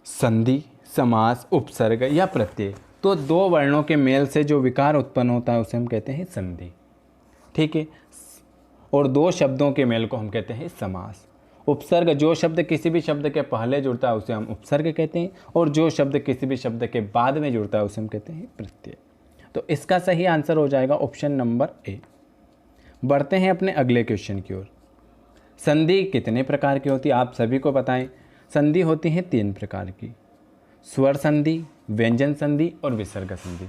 संधि, समास, उपसर्ग या प्रत्यय। तो दो वर्णों के मेल से जो विकार उत्पन्न होता है उसे हम कहते हैं संधि, ठीक है। और दो शब्दों के मेल को हम कहते हैं समास। उपसर्ग, जो शब्द किसी भी शब्द के पहले जुड़ता है उसे हम उपसर्ग कहते हैं, और जो शब्द किसी भी शब्द के बाद में जुड़ता है उसे हम कहते हैं प्रत्यय। तो इसका सही आंसर हो जाएगा ऑप्शन नंबर ए। बढ़ते हैं अपने अगले क्वेश्चन की ओर। संधि कितने प्रकार की होती है आप सभी को बताएं। संधि होती है 3 प्रकार की, स्वर संधि, व्यंजन संधि और विसर्ग संधि।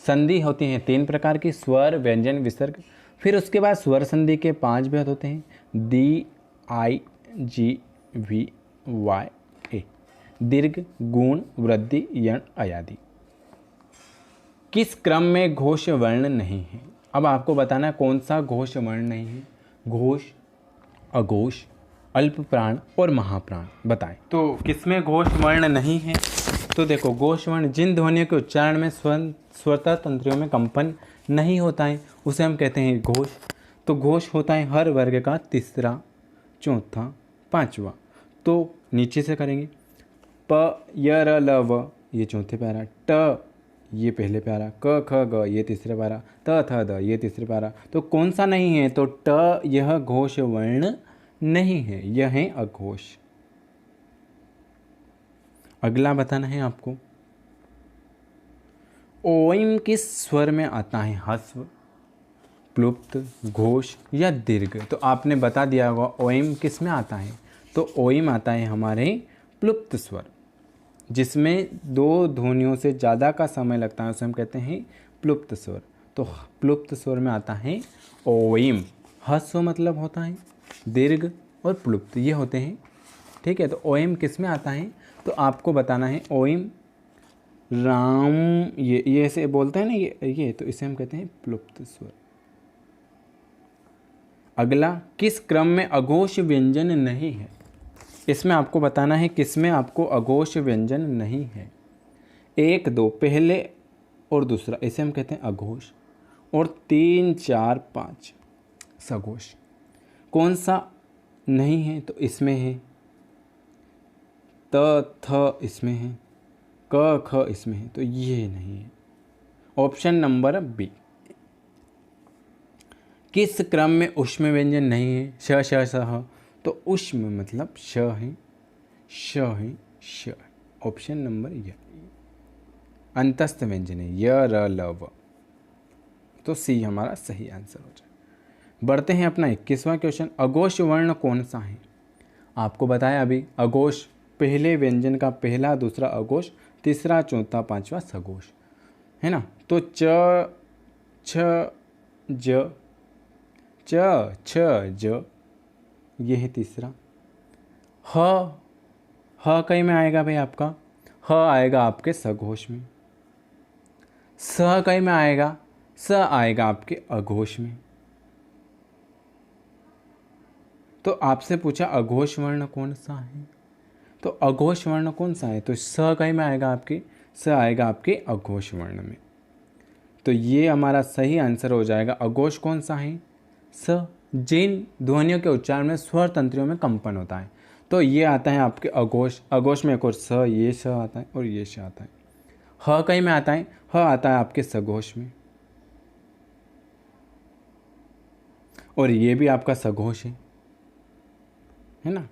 संधि होती हैं 3 प्रकार की, स्वर, व्यंजन, विसर्ग। फिर उसके बाद स्वर संधि के 5 भेद होते हैं, दी, आई, जी, वी, वाई, ए। दीर्घ, गुण, वृद्धि, यण, अयादि। किस क्रम में घोष वर्ण नहीं है। अब आपको बताना है कौन सा घोष वर्ण नहीं है। घोष, अघोष, अल्प प्राण और महाप्राण बताएं। तो किसमें घोष वर्ण नहीं है। तो देखो, घोष वर्ण जिन ध्वनियों के उच्चारण में स्वतः तंत्रियों में कंपन नहीं होता है उसे हम कहते हैं घोष। तो घोष होता है हर वर्ग का तीसरा, चौथा, पांचवा। तो नीचे से करेंगे, प, य, र, ल, व ये चौथे पैरा, ट ये पहले प्यारा, क, ख, ग ये तीसरे प्यारा, त, थ, द ये तीसरे प्यारा। तो कौन सा नहीं है। तो ट यह घोष वर्ण नहीं है, यह है अघोष। अगला बताना है आपको, ओम किस स्वर में आता है। ह्रस्व, प्लुप्त, घोष या दीर्घ। तो आपने बता दिया होगा ओम किस में आता है। तो ओम आता है हमारे प्लुप्त स्वर, जिसमें 2 ध्वनियों से ज़्यादा का समय लगता है उसे हम कहते हैं प्लुप्त स्वर। तो प्लुप्त स्वर में आता है ओम। ह्रस्व मतलब होता है दीर्घ, और प्लुप्त ये होते हैं, ठीक है। तो ओम किस में आता है। तो आपको बताना है ओम राम, ये ऐसे बोलते हैं ना, ये तो इसे हम कहते हैं प्लुप्त स्वर। अगला, किस क्रम में अघोष व्यंजन नहीं है। इसमें आपको बताना है किसमें आपको अघोष व्यंजन नहीं है। 1, 2 पहले और दूसरा इसे हम कहते हैं अघोष, और 3, 4, 5 सघोष। कौन सा नहीं है। तो इसमें है त, थ इसमें है, क, ख इसमें है, तो ये नहीं है। Option number B. किस क्रम में उष्म व्यंजन नहीं है। श, श, स। तो उष्म मतलब श है, श है, श है। ऑप्शन नंबर य। अंतस्थ व्यंजन है य, र, ल, व। तो सी हमारा सही आंसर हो जाए। बढ़ते हैं अपना 21वां क्वेश्चन। अघोष वर्ण कौन सा है। आपको बताया अभी, अघोष पहले व्यंजन का पहला, दूसरा अघोष, तीसरा, चौथा, पांचवा सघोष, है ना। तो च, छ, ज, च, छ, ज ये है तीसरा। ह कहीं में आएगा भाई आपका, ह आएगा आपके सघोष में। स कहीं में आएगा, स आएगा आपके अघोष में। तो आपसे पूछा अघोष वर्ण कौन सा है। तो अघोष वर्ण कौन सा है। तो स कहीं में आएगा आपके, स आएगा आपके अघोष वर्ण में। तो ये हमारा सही आंसर हो जाएगा। अघोष कौन सा है। स, जिन ध्वनियों के उच्चारण में स्वर तंत्रियों में कंपन होता है। तो ये आता है आपके अघोष। अघोष में एक और स, ये स आता है और ये श आता है। ह कहीं में आता है, ह आता है आपके सघोष में, और ये भी आपका सघोष है ना।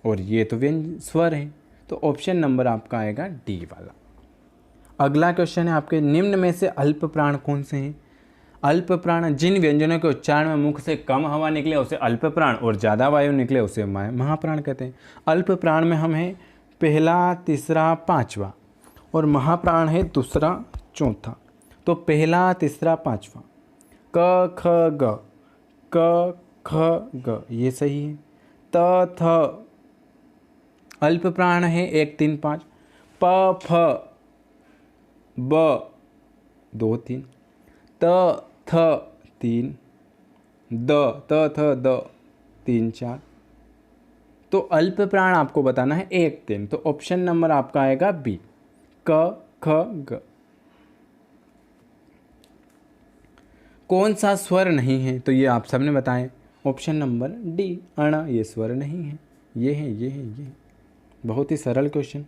और ये तो व्यंजन स्वर है। तो ऑप्शन नंबर आपका आएगा डी वाला। अगला क्वेश्चन है आपके, निम्न में से अल्प प्राण कौन से हैं। अल्प प्राण, जिन व्यंजनों के उच्चारण में मुख से कम हवा निकले उसे अल्प प्राण, और ज़्यादा वायु निकले उसे महाप्राण कहते हैं। अल्प प्राण में हम हैं पहला, तीसरा, पांचवा, और महाप्राण है दूसरा, चौथा। तो पहला, तीसरा, पांचवा, क, ख, ग, क, ख, ग ये सही है। त, थ अल्प प्राण है 1, 3, 5। प, फ, ब 2, 3, त, थ 3, द, त, थ, द 3, 4। तो अल्प प्राण आपको बताना है 1, 3। तो ऑप्शन नंबर आपका आएगा बी, क, ख, ग। कौन सा स्वर नहीं है। तो ये आप सबने बताएं। ऑप्शन नंबर डी, अण, ये स्वर नहीं है। ये है, ये है, ये है। बहुत ही सरल क्वेश्चन।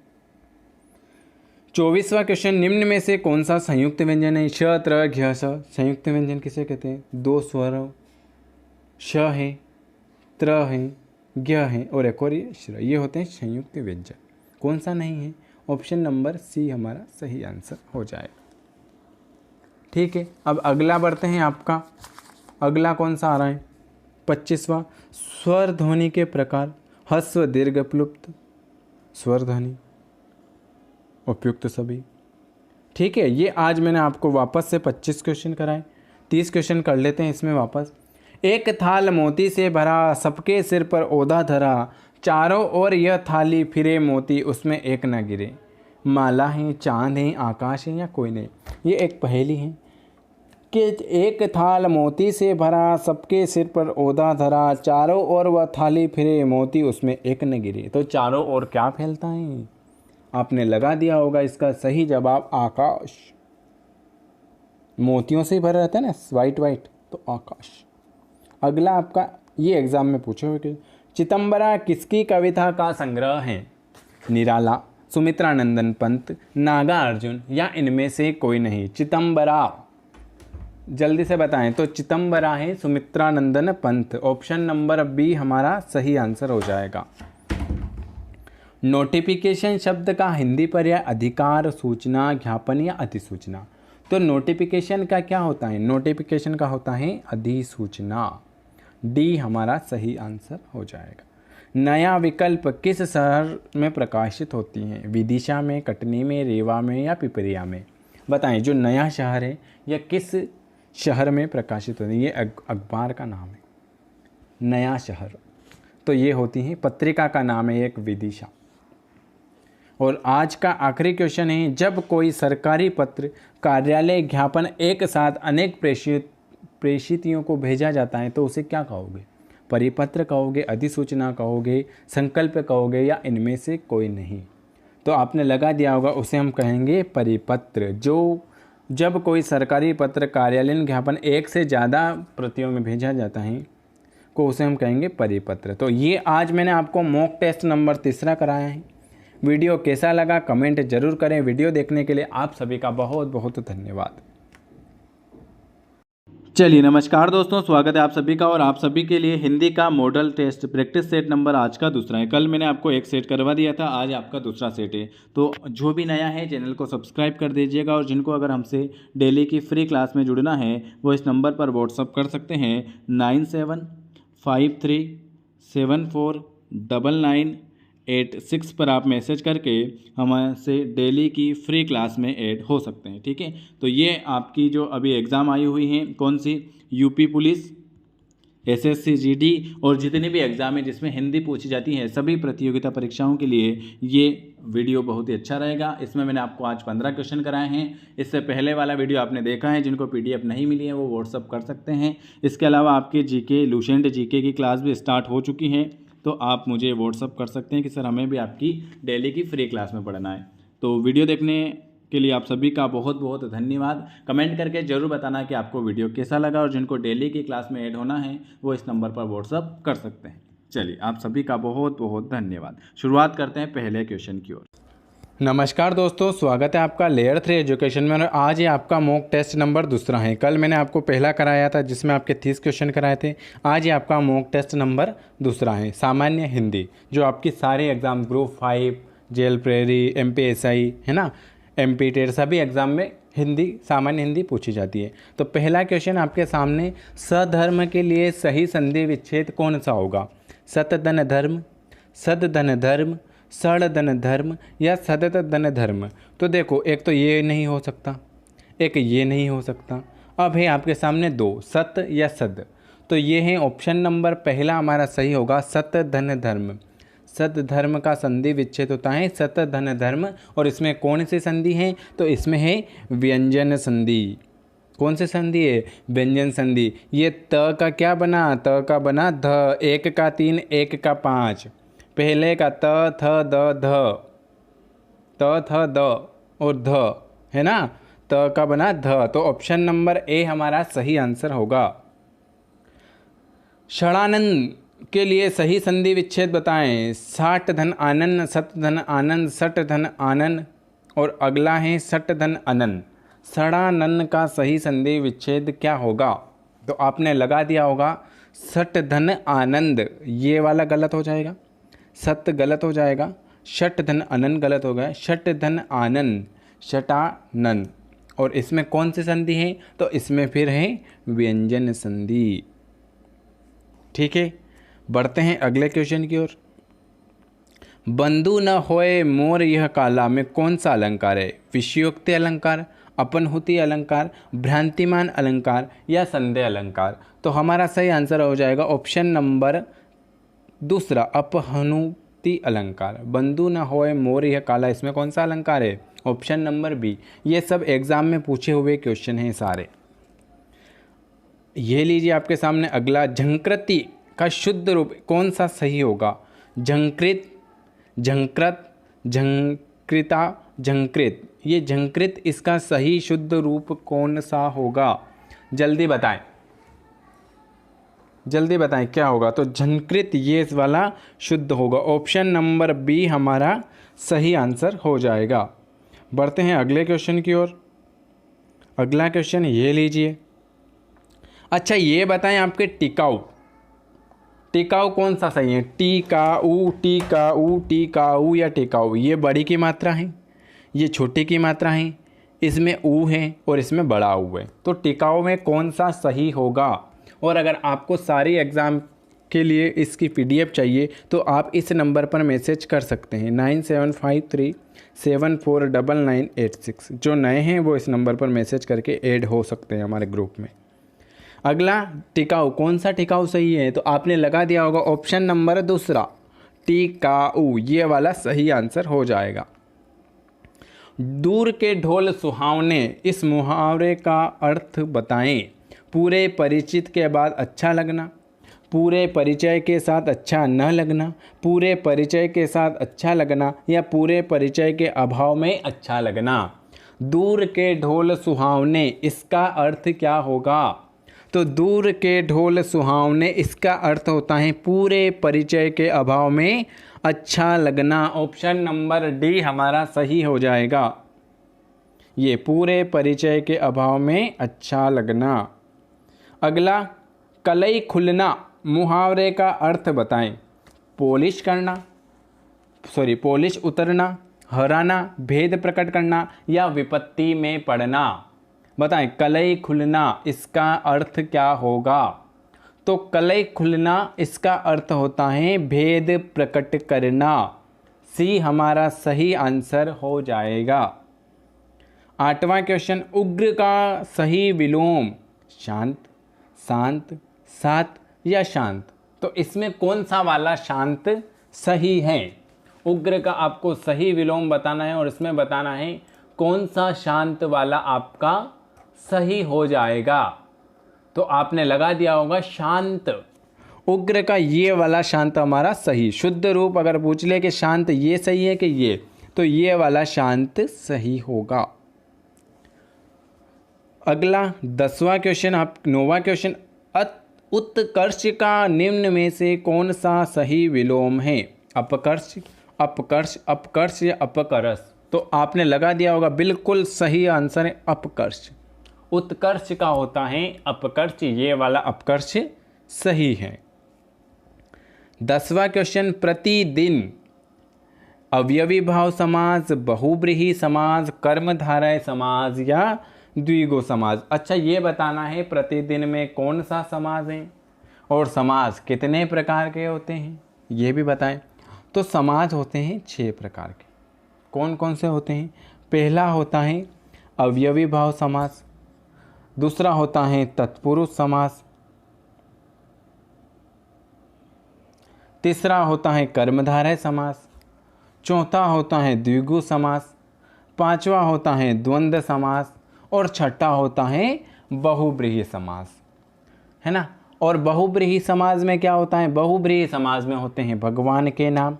24वां क्वेश्चन, निम्न में से कौन सा संयुक्त व्यंजन है? श त्र घ स। संयुक्त व्यंजन किसे कहते हैं? दो स्वर श है, त्र है, ज्ञ है और एक और ये श्र, ये होते हैं संयुक्त व्यंजन। कौन सा नहीं है? ऑप्शन नंबर सी हमारा सही आंसर हो जाएगा। ठीक है, अब अगला बढ़ते हैं। आपका अगला कौन सा आ रहा है? 25वां, स्वर ध्वनि के प्रकार। ह्रस्व, दीर्घ, प्लुप्त। स्वर ध्वनि उपयुक्त सभी। ठीक है, ये आज मैंने आपको वापस से 25 क्वेश्चन कराए। 30 क्वेश्चन कर लेते हैं इसमें वापस। एक थाल मोती से भरा, सबके सिर पर ओधा धरा, चारों ओर यह थाली फिरे मोती, उसमें एक न गिरे। माला है, चांद है, आकाश है या कोई नहीं? ये एक पहेली है कि एक थाल मोती से भरा, सबके सिर पर ओधा धरा, चारों ओर वह थाली फिरे मोती, उसमें एक न गिरे। तो चारों ओर क्या फैलता है? आपने लगा दिया होगा इसका सही जवाब आकाश। मोतियों से भरा रहता है ना, वाइट वाइट, तो आकाश। अगला आपका ये एग्जाम में पूछे हुए कि चिदंबरा किसकी कविता का संग्रह है? निराला, सुमित्रानंदन पंत, नागार्जुन या इनमें से कोई नहीं? चिदंबरा जल्दी से बताएं। तो चिदंबरा है Sumitranandan Pant. Option number B हमारा सही आंसर हो जाएगा। नोटिफिकेशन शब्द का हिंदी पर्याय अधिकार, सूचना, ज्ञापन या अधिसूचना। तो नोटिफिकेशन का क्या होता है? नोटिफिकेशन का होता है अधिसूचना। डी हमारा सही आंसर हो जाएगा। नया विकल्प किस शहर में प्रकाशित होती हैं? विदिशा में, कटनी में, रीवा में या पिपरिया में? बताएं, जो नया शहर है यह किस शहर में प्रकाशित होती है? ये अखबार का नाम है नया शहर। तो ये होती है, पत्रिका का नाम है एक विदिशा। और आज का आखिरी क्वेश्चन है, जब कोई सरकारी पत्र, कार्यालय, ज्ञापन एक साथ अनेक प्रेषितियों को भेजा जाता है तो उसे क्या कहोगे? परिपत्र कहोगे, अधिसूचना कहोगे, संकल्प कहोगे या इनमें से कोई नहीं? तो आपने लगा दिया होगा, उसे हम कहेंगे परिपत्र। जब कोई सरकारी पत्र, कार्यालयीन ज्ञापन एक से ज़्यादा प्रतियों में भेजा जाता है को उसे हम कहेंगे परिपत्र। तो ये आज मैंने आपको मॉक टेस्ट नंबर 3 कराया है। वीडियो कैसा लगा कमेंट जरूर करें। वीडियो देखने के लिए आप सभी का बहुत बहुत धन्यवाद। चलिए नमस्कार दोस्तों, स्वागत है आप सभी का। और आप सभी के लिए हिंदी का model test practice set number आज का दूसरा है। कल मैंने आपको एक सेट करवा दिया था, आज आपका दूसरा सेट है। तो जो भी नया है चैनल को सब्सक्राइब कर दीजिएगा। और जिनको अगर हमसे डेली की फ्री क्लास में जुड़ना है वो इस नंबर पर व्हाट्सअप कर सकते हैं 9753749986 पर आप मैसेज करके हमसे डेली की फ्री क्लास में ऐड हो सकते हैं। ठीक है, तो ये आपकी जो अभी एग्ज़ाम आई हुई हैं, कौन सी? यूपी पुलिस, एसएससी जीडी और जितने भी एग्ज़ाम हैं जिसमें हिंदी पूछी जाती है, सभी प्रतियोगिता परीक्षाओं के लिए ये वीडियो बहुत ही अच्छा रहेगा। इसमें मैंने आपको आज 15 क्वेश्चन कराए हैं। इससे पहले वाला वीडियो आपने देखा है। जिनको पीडीएफ नहीं मिली है वो व्हाट्सअप कर सकते हैं। इसके अलावा आपके जीके, लुसेंट जीके की क्लास भी स्टार्ट हो चुकी है, तो आप मुझे व्हाट्सअप कर सकते हैं कि सर हमें भी आपकी डेली की फ्री क्लास में पढ़ना है। तो वीडियो देखने के लिए आप सभी का बहुत बहुत धन्यवाद। कमेंट करके जरूर बताना कि आपको वीडियो कैसा लगा। और जिनको डेली की क्लास में ऐड होना है वो इस नंबर पर व्हाट्सअप कर सकते हैं। चलिए, आप सभी का बहुत बहुत धन्यवाद। शुरुआत करते हैं पहले क्वेश्चन की ओर। नमस्कार दोस्तों, स्वागत है आपका लेयर 3 एजुकेशन में। और आज ये आपका मॉक टेस्ट नंबर दूसरा है। कल मैंने आपको पहला कराया था जिसमें आपके 30 क्वेश्चन कराए थे। आज ये आपका मॉक टेस्ट नंबर दूसरा है, सामान्य हिंदी, जो आपकी सारे एग्ज़ाम ग्रुप 5, जेल प्रेरी, MPSI है ना, MP टेट, सभी एग्ज़ाम में हिंदी, सामान्य हिंदी पूछी जाती है। तो पहला क्वेश्चन आपके सामने, सधर्म के लिए सही संधि विच्छेद कौन सा होगा? सतधन धर्म, सदधन धर्म, सड़धन धर्म या सदतधन धर्म? तो देखो, एक तो ये नहीं हो सकता, एक ये नहीं हो सकता। अब है आपके सामने दो, सत या सद। तो ये है ऑप्शन नंबर पहला हमारा सही होगा, सतधन धर्म। सत धर्म का संधि विच्छेद होता है सतधन धर्म। और इसमें कौन सी संधि है? तो इसमें है व्यंजन संधि। कौन सी संधि है? व्यंजन संधि। ये त का क्या बना? त का बना ध, 1 का 3, 1 का 5। पहले का त थ द ध, त थ द और ध है ना, त का बना ध। तो ऑप्शन नंबर ए हमारा सही आंसर होगा। षडानंद के लिए सही संधि विच्छेद बताएं। 60 धन आनंद, 7 धन आनंद, 60 धन आनंद, और अगला है सट धन अनन। सड़ा नन का सही संधि विच्छेद क्या होगा? तो आपने लगा दिया होगा सट धन आनंद, ये वाला गलत हो जाएगा, सत गलत हो जाएगा, षट धन अनन गलत हो गया, षट धन आनन, षटानन। और इसमें कौन सी संधि है? तो इसमें फिर है व्यंजन संधि। ठीक है, बढ़ते हैं अगले क्वेश्चन की ओर। बंधु न होए मोर यह काला में कौन सा अलंकार है? विषयोक्ति अलंकार, अपनहुति अलंकार, भ्रांतिमान अलंकार या संदेह अलंकार? तो हमारा सही आंसर हो जाएगा ऑप्शन नंबर दूसरा, अपहनुति अलंकार। बंधु न होए मोर यह काला, इसमें कौन सा अलंकार है? Option number B. ये सब एग्जाम में पूछे हुए क्वेश्चन हैं सारे। ये लीजिए आपके सामने अगला, झंकृति का शुद्ध रूप कौन सा सही होगा? झंकृत, झंकृत, झंकृता, झंकृत। ये झंकृत, इसका सही शुद्ध रूप कौन सा होगा? जल्दी बताएं, जल्दी बताएं क्या होगा? तो झंकृत ये इस वाला शुद्ध होगा। ऑप्शन नंबर बी हमारा सही आंसर हो जाएगा। बढ़ते हैं अगले क्वेश्चन की ओर। अगला क्वेश्चन ये लीजिए। अच्छा ये बताएं आपके टिकाऊ, टिकाऊ कौन सा सही है? टिकाऊ, टिकाऊ, टिकाऊ या टिकाऊ? ये बड़ी की मात्रा है, ये छोटी की मात्रा है, इसमें ऊ है और इसमें बड़ा ऊ है। तो टिकाऊ में कौन सा सही होगा? और अगर आपको सारी एग्ज़ाम के लिए इसकी PDF चाहिए तो आप इस नंबर पर मैसेज कर सकते हैं 9753749986। जो नए हैं वो इस नंबर पर मैसेज करके ऐड हो सकते हैं हमारे ग्रुप में। अगला टिकाऊ, कौन सा टिकाऊ सही है? तो आपने लगा दिया होगा ऑप्शन नंबर दूसरा, टिकाऊ, ये वाला सही आंसर हो जाएगा। दूर के ढोल सुहावने, इस मुहावरे का अर्थ बताएं। पूरे परिचित के बाद अच्छा लगना, पूरे परिचय के साथ अच्छा न लगना, पूरे परिचय के साथ अच्छा लगना या पूरे परिचय के अभाव में अच्छा लगना। दूर के ढोल सुहावने, इसका अर्थ क्या होगा? तो दूर के ढोल सुहावने, इसका अर्थ होता है पूरे परिचय के अभाव में अच्छा लगना। ऑप्शन नंबर डी हमारा सही हो जाएगा। ये पूरे परिचय के अभाव में अच्छा लगना। अगला, कलई खुलना, मुहावरे का अर्थ बताएं। पॉलिश करना, पॉलिश उतरना, हराना, भेद प्रकट करना या विपत्ति में पड़ना। बताएं, कलई खुलना इसका अर्थ क्या होगा? तो कलई खुलना इसका अर्थ होता है भेद प्रकट करना। सी हमारा सही आंसर हो जाएगा। 8वां क्वेश्चन, उग्र का सही विलोम शांत, शांत, सात या शांत? तो इसमें कौन सा वाला शांत सही है? उग्र का आपको सही विलोम बताना है और इसमें बताना है कौन सा शांत वाला आपका सही हो जाएगा। तो आपने लगा दिया होगा शांत। उग्र का ये वाला शांत हमारा सही। शुद्ध रूप अगर पूछ ले कि शांत ये सही है कि ये, तो ये वाला शांत सही होगा। अगला 10वां क्वेश्चन, 9वां क्वेश्चन, उत्कर्ष का निम्न में से कौन सा सही विलोम है? अपकर्ष, अपकर्ष, अपकर्ष या अपकर्ष? तो आपने लगा दिया होगा बिल्कुल सही आंसर है अपकर्ष। उत्कर्ष का होता है अपकर्ष, ये वाला अपकर्ष सही है। 10वां क्वेश्चन, प्रतिदिन अवयवी भाव समाज, बहुब्रीहि समाज, कर्मधारय समाज या द्विगु समाज? अच्छा ये बताना है प्रतिदिन में कौन सा समाज है और समाज कितने प्रकार के होते हैं ये भी बताएं। तो समाज होते हैं 6 प्रकार के। कौन कौन से होते हैं? पहला होता है अवयवी भाव समास, दूसरा होता है तत्पुरुष समास, तीसरा होता है कर्मधारय समास, चौथा होता है द्विगु समास, पांचवा होता है द्वंद्व समास और छठा होता है बहुब्रीहि समास, है ना। और बहुब्रीहि समाज में क्या होता है? बहुब्रीहि समाज में होते हैं भगवान के नाम,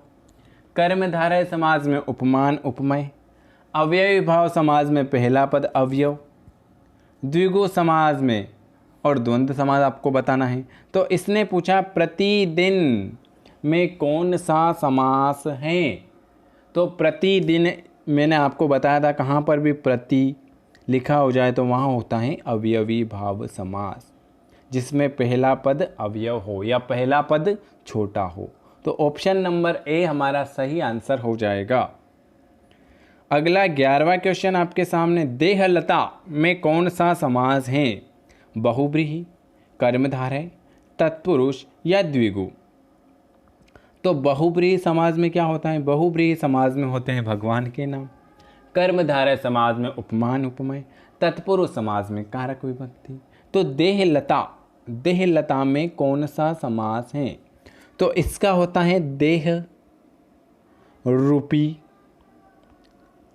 कर्मधारय समाज में उपमान उपमेय, अवयवी भाव समाज में पहला पद अवयव, द्विगु समाज में और द्वंद्व समाज आपको बताना है। तो इसने पूछा प्रतिदिन में कौन सा समास है? तो प्रतिदिन मैंने आपको बताया था कहाँ पर भी प्रति लिखा हो जाए तो वहाँ होता है अवयवी भाव समास, जिसमें पहला पद अवयव हो या पहला पद छोटा हो। तो ऑप्शन नंबर ए हमारा सही आंसर हो जाएगा। अगला 11वां क्वेश्चन आपके सामने, देहलता में कौन सा समास है? बहुब्रीहि, कर्मधारय, तत्पुरुष या द्विगु। तो बहुब्रीहि समाज में क्या होता है? बहुब्रीहि समाज में होते हैं भगवान के नाम, कर्मधारय समाज में उपमान उपमेय, तत्पुरुष समाज में कारक विभक्ति। तो देहलता, देहलता में कौन सा समास है? तो इसका होता है देह रूपी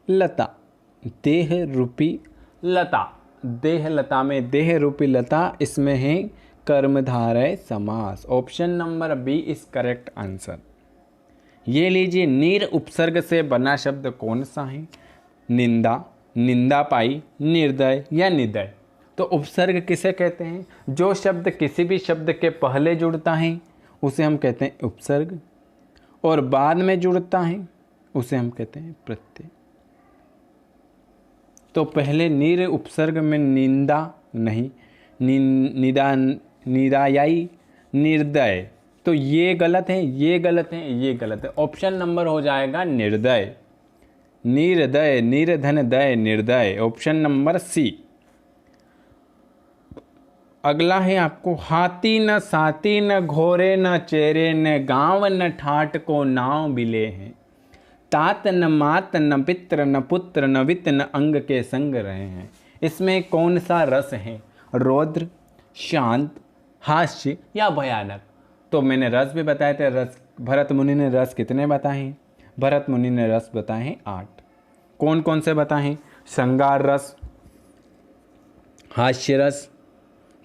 लता, देह रूपी लता, देहलता में देह रूपी लता, इसमें है कर्मधारय समास। Option number B is correct answer. ये लीजिए, नीर उपसर्ग से बना शब्द कौन सा है? निंदा, निंदा पाई, निर्दय या निदय। तो उपसर्ग किसे कहते हैं? जो शब्द किसी भी शब्द के पहले जुड़ता है उसे हम कहते हैं उपसर्ग, और बाद में जुड़ता है उसे हम कहते हैं प्रत्यय। तो पहले नीर उपसर्ग में निंदा नहीं, निदा, निरायाई, निर्दय। तो ये गलत है, ये गलत है, ये गलत है। ऑप्शन नंबर हो जाएगा निर्दय, निर्दय, निर्धन दय, निर्दय। Option number C. अगला है आपको, हाथी न साथी न घोड़े न चेरे न गांव न ठाट को नाव बिले हैं, तात न मात न पित्र न पुत्र न वित्त न अंग के संग रहे हैं। इसमें कौन सा रस है? रौद्र, शांत, हास्य या भयानक। तो मैंने रस भी बताए थे। रस भरत मुनि ने रस कितने बताए हैं? भरत मुनि ने रस बताए हैं 8। कौन कौन से बताए हैं? श्रृंगार रस, हास्य रस,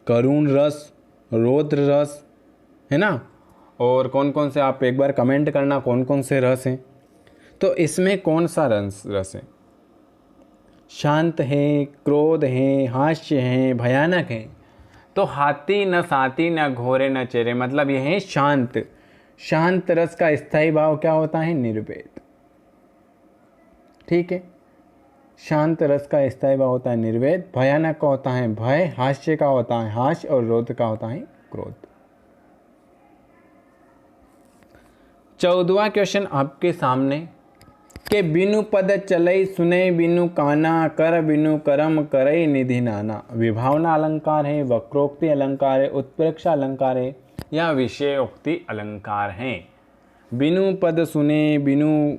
करुण रस, रौद्र रस, है ना। और कौन कौन से, आप एक बार कमेंट करना कौन कौन से रस हैं। तो इसमें कौन सा रस है? शांत है, क्रोध है, हास्य है, भयानक है। तो हाथी न साथी न घोड़े न चेरे, मतलब यह है शांत। शांत रस का स्थायी भाव क्या होता है? निर्वेद। ठीक है, शांत रस का स्थायी भाव होता है निर्वेद। भयानक का होता है भय, हास्य का होता है हास्य, और रौद्र का होता है क्रोध। 14वां क्वेश्चन आपके सामने, के बिनु पद चलई सुने बिनु काना, कर बिनु करम करई निधि नाना। विभावना अलंकार है, वक्रोक्ति अलंकार है, उत्प्रेक्षा अलंकार है या विषयोक्ति अलंकार है। बिनु पद सुने बिनु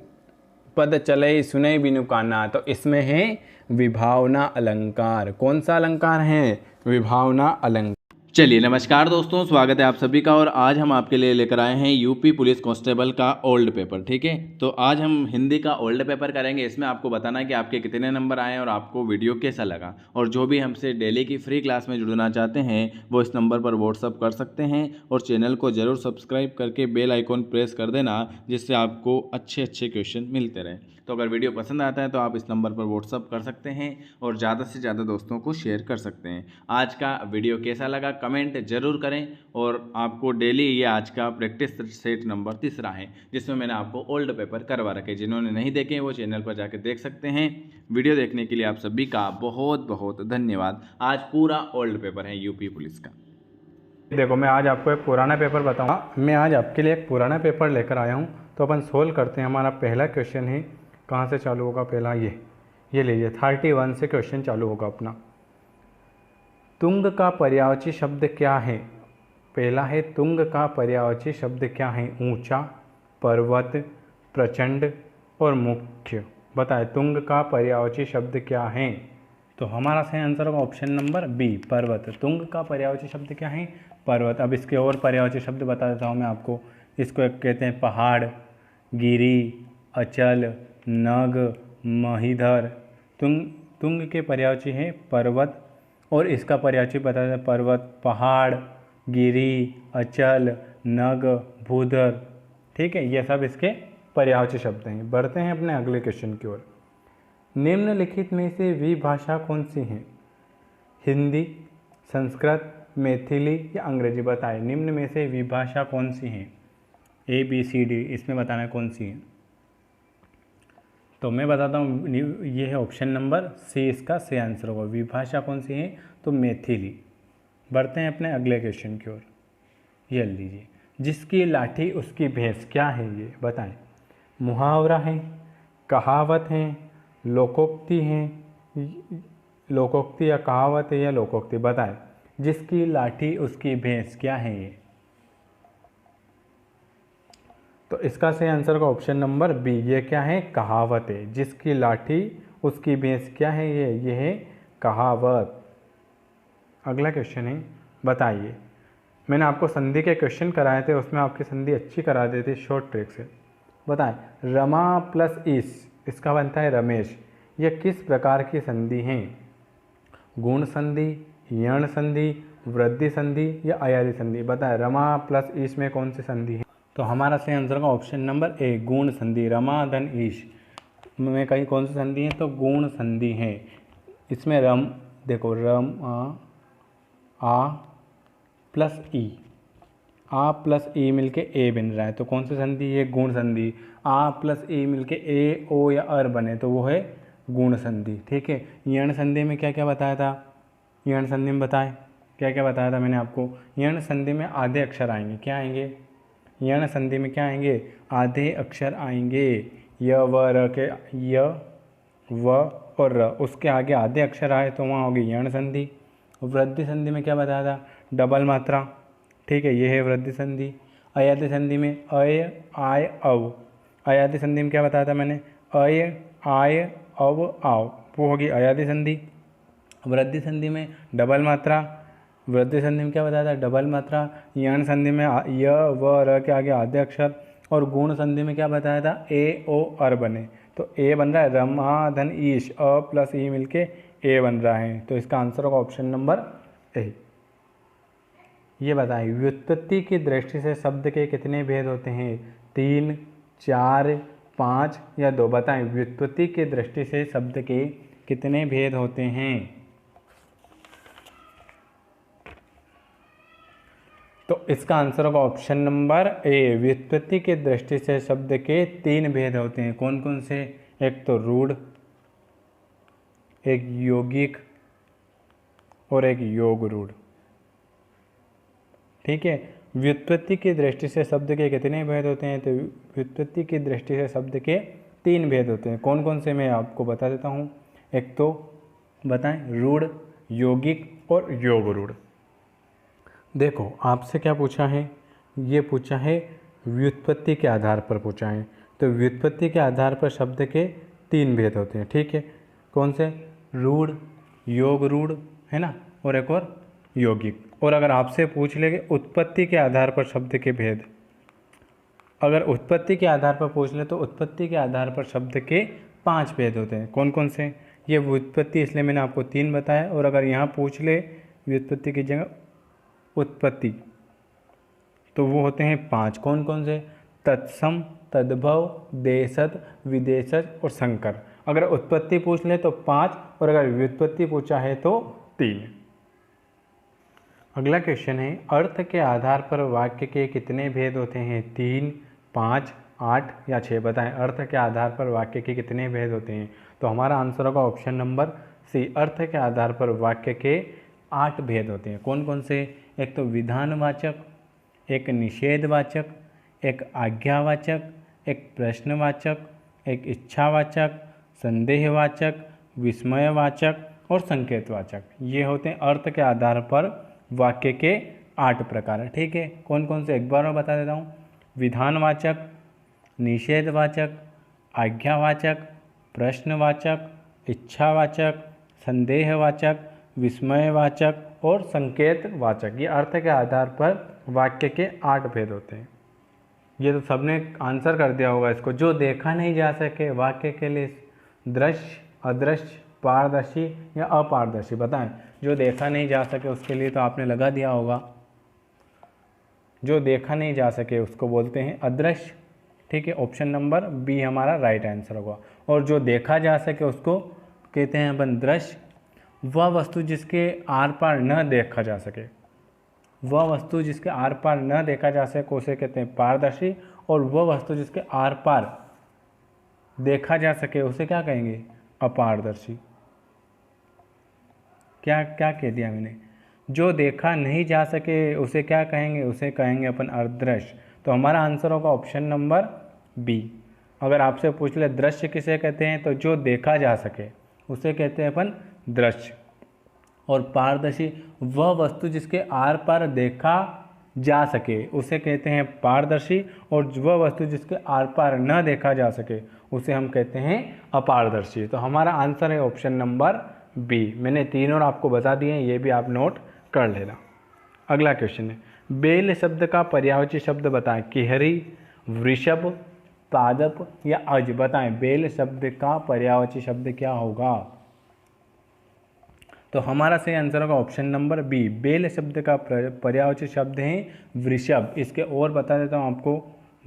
पद चले सुने बिनु काना, तो इसमें है विभावना अलंकार। कौन सा अलंकार है? विभावना अलंकार। चलिए नमस्कार दोस्तों, स्वागत है आप सभी का। और आज हम आपके लिए लेकर आए हैं यूपी पुलिस कांस्टेबल का ओल्ड पेपर। ठीक है, तो आज हम हिंदी का ओल्ड पेपर करेंगे। इसमें आपको बताना है कि आपके कितने नंबर आए और आपको वीडियो कैसा लगा। और जो भी हमसे डेली की फ्री क्लास में जुड़ना चाहते हैं वो इस नंबर पर व्हाट्सअप कर सकते हैं। और चैनल को ज़रूर सब्सक्राइब करके बेल आइकॉन प्रेस कर देना, जिससे आपको अच्छे अच्छे क्वेश्चन मिलते रहें। तो अगर वीडियो पसंद आता है तो आप इस नंबर पर व्हाट्सअप कर सकते हैं और ज़्यादा से ज़्यादा दोस्तों को शेयर कर सकते हैं। आज का वीडियो कैसा लगा कमेंट जरूर करें। और आपको डेली ये आज का प्रैक्टिस सेट नंबर 3 है, जिसमें मैंने आपको ओल्ड पेपर करवा रखे। जिन्होंने नहीं देखे वो चैनल पर जाकर देख सकते हैं। वीडियो देखने के लिए आप सभी का बहुत बहुत धन्यवाद। आज पूरा ओल्ड पेपर है यूपी पुलिस का। देखो, मैं आज आपको एक पुराना पेपर बताऊंगा। मैं आज आपके लिए एक पुराना पेपर लेकर आया हूं, तो अपन सोल्व करते हैं। हमारा पहला क्वेश्चन है, कहाँ से चालू होगा? पहला ये लीजिए, 31 से क्वेश्चन चालू होगा अपना। तुंग का पर्यायवाची शब्द क्या है? पहला है, तुंग का पर्यायवाची शब्द क्या है? ऊंचा, पर्वत, प्रचंड और मुख्य। बताए, तुंग का पर्यायवाची शब्द क्या है? तो हमारा सही आंसर होगा ऑप्शन नंबर बी, पर्वत। तुंग का पर्यायवाची शब्द क्या है? पर्वत। अब इसके और पर्यायवाची शब्द बता देता हूँ मैं आपको। इसको एक कहते हैं पहाड़, गिरी, अचल, नग, महीधर। तुंग के पर्यायवाची है पर्वत, और इसका पर्यायवाची बता देते हैं पर्वत, पहाड़, गिरी, अचल, नग, भूधर। ठीक है, ये सब इसके पर्यायवाची शब्द हैं। बढ़ते हैं अपने अगले क्वेश्चन की ओर। निम्नलिखित में से विभाषा कौन सी है? हिंदी, संस्कृत, मैथिली या अंग्रेजी। बताएं, निम्न में से विभाषा कौन सी है? A, B, C, D, इसमें बताना है कौन सी है। तो मैं बताता हूँ, ये है ऑप्शन नंबर सी, इसका सही आंसर होगा। विभाषा कौन सी है? तो मैथिली। बढ़ते हैं अपने अगले क्वेश्चन की ओर। ये लीजिए, जिसकी लाठी उसकी भैंस, क्या है ये बताएं? मुहावरा है, कहावत है, लोकोक्ति है, लोकोक्ति या कहावत है या लोकोक्ति, बताएं। जिसकी लाठी उसकी भैंस, क्या है ये? तो इसका सही आंसर का ऑप्शन नंबर बी, ये क्या है? कहावत है। जिसकी लाठी उसकी भैंस, क्या है ये है कहावत। अगला क्वेश्चन है, बताइए। मैंने आपको संधि के क्वेश्चन कराए थे, उसमें आपकी संधि अच्छी करा दी थी शॉर्ट ट्रिक से। बताएं, रमा प्लस इस, इसका बनता है रमेश, यह किस प्रकार की संधि है? गुण संधि, यण संधि, वृद्धि संधि या अयादि संधि, बताएं। रमा प्लस ईश में कौन सी संधि है? तो हमारा सही आंसर का ऑप्शन नंबर ए, गुण संधि। रमा धन ईश में कहीं कौन सी संधि है? तो गुण संधि है। इसमें रम, देखो रम आ प्लस ई, आ प्लस ई मिलके ए बन रहा है, तो कौन सी संधि है? गुण संधि। आ प्लस ई मिलके ए ओ या अर बने तो वो है गुण संधि। ठीक है। यण संधि में क्या क्या बताया था? यण संधि में बताए क्या क्या बताया था मैंने आपको? यण संधि में आधे अक्षर आएंगे, क्या आएंगे? यण संधि में क्या आएंगे? आधे अक्षर आएंगे। य व र के, य व और र, उसके आगे आधे अक्षर आए तो वहाँ होगी यण संधि। वृद्धि संधि में क्या बताया था? डबल मात्रा। ठीक है, ये है वृद्धि संधि। अयादि संधि में अय आय अव, अयादि संधि में क्या बताया था मैंने? अय आय अव आव, वो होगी अयादि संधि। वृद्धि संधि में डबल मात्रा, वृद्धि संधि में क्या बताया था? डबल मात्रा। यण संधि में य व र के आगे आधे अक्षर। और गुण संधि में क्या बताया था? ए ओ अर बने, तो ए बन रहा है रमा धन ईश, अ प्लस ई मिलके ए बन रहा है। तो इसका आंसर होगा ऑप्शन नंबर ए। ये बताइए, व्युत्पत्ति की दृष्टि से शब्द के कितने भेद होते हैं? 3, 4, 5 या 2, बताएं। व्युत्पत्ति की दृष्टि से शब्द के कितने भेद होते हैं? तो इसका आंसर होगा ऑप्शन नंबर ए, व्युत्पत्ति की दृष्टि से शब्द के 3 भेद होते हैं। कौन कौन से? एक तो रूढ़, एक यौगिक और एक योग रूढ़। ठीक है। व्युत्पत्ति की दृष्टि से शब्द के कितने भेद होते हैं? तो व्युत्पत्ति की दृष्टि से शब्द के 3 भेद होते हैं। कौन कौन से मैं आपको बता देता हूँ। एक तो बताएं, रूढ़, यौगिक और योग रूढ़। देखो आपसे क्या पूछा है? ये पूछा है व्युत्पत्ति के आधार पर पूछा है। तो व्युत्पत्ति के आधार पर शब्द के 3 भेद होते हैं। ठीक है, कौन से? रूढ़, योग रूढ़, है ना, और एक और यौगिक। और अगर आपसे पूछ लेंगे उत्पत्ति के आधार पर शब्द के भेद, अगर उत्पत्ति के आधार पर पूछ ले तो उत्पत्ति के आधार पर शब्द के 5 भेद होते हैं। कौन कौन से? ये व्युत्पत्ति इसलिए मैंने आपको 3 बताया, और अगर यहाँ पूछ ले व्युत्पत्ति की जगह उत्पत्ति तो वो होते हैं 5। कौन कौन से? तत्सम, तद्भव, देशज, विदेशज और संकर। अगर उत्पत्ति पूछ ले तो 5, और अगर व्युत्पत्ति पूछा है तो 3। अगला क्वेश्चन है, अर्थ के आधार पर वाक्य के कितने भेद होते हैं? 3, 5, 8 या 6, बताएं। अर्थ के आधार पर वाक्य के कितने भेद होते हैं? तो हमारा आंसर होगा ऑप्शन नंबर सी, अर्थ के आधार पर वाक्य के 8 भेद होते हैं। कौन कौन से? एक तो विधानवाचक, एक निषेधवाचक, एक आज्ञावाचक, एक प्रश्नवाचक, एक इच्छावाचक, संदेहवाचक, विस्मयवाचक और संकेतवाचक। ये होते हैं अर्थ के आधार पर वाक्य के 8 प्रकार। ठीक है, कौन कौन से एक बार मैं बता देता हूँ। विधानवाचक, निषेधवाचक, आज्ञावाचक, प्रश्नवाचक, इच्छावाचक, संदेहवाचक, विस्मयवाचक और संकेतवाचक। ये अर्थ के आधार पर वाक्य के 8 भेद होते हैं। ये तो सबने आंसर कर दिया होगा इसको। जो देखा नहीं जा सके वाक्य के लिए दृश्य, अदृश्य, पारदर्शी या अपारदर्शी, बताएं। जो देखा नहीं जा सके उसके लिए तो आपने लगा दिया होगा। जो देखा नहीं जा सके उसको बोलते हैं अदृश्य। ठीक है, ऑप्शन नंबर बी हमारा राइट आंसर होगा। और जो देखा जा सके उसको कहते हैं अपन दृश्य। वह वस्तु जिसके आर पार न देखा जा सके, वह वस्तु जिसके आर पार न देखा जा सके उसे कहते हैं पारदर्शी। और वह वस्तु जिसके आर पार देखा जा सके उसे क्या कहेंगे? अपारदर्शी। क्या क्या कह दिया मैंने? जो देखा नहीं जा सके उसे क्या कहेंगे? उसे कहेंगे अपन अदृश्य। तो हमारा आंसर होगा ऑप्शन नंबर बी। अगर आपसे पूछ ले दृश्य किसे कहते हैं, तो जो देखा जा सके उसे कहते हैं अपन दृश्य। और पारदर्शी वह वस्तु जिसके आर पार देखा जा सके उसे कहते हैं पारदर्शी, और वह वस्तु जिसके आर पार न देखा जा सके उसे हम कहते हैं अपारदर्शी। तो हमारा आंसर है ऑप्शन नंबर बी। मैंने तीनों आपको बता दिए हैं, ये भी आप नोट कर लेना। अगला क्वेश्चन है, बेल शब्द का पर्यायवाची शब्द बताएं। किहरी, वृषभ, पादप या अज। बताएं बेल शब्द का पर्यायवाची शब्द क्या होगा? तो हमारा सही आंसर होगा ऑप्शन नंबर बी। बेल शब्द का पर्यायवाची शब्द है वृषभ। इसके और बता देता हूँ आपको,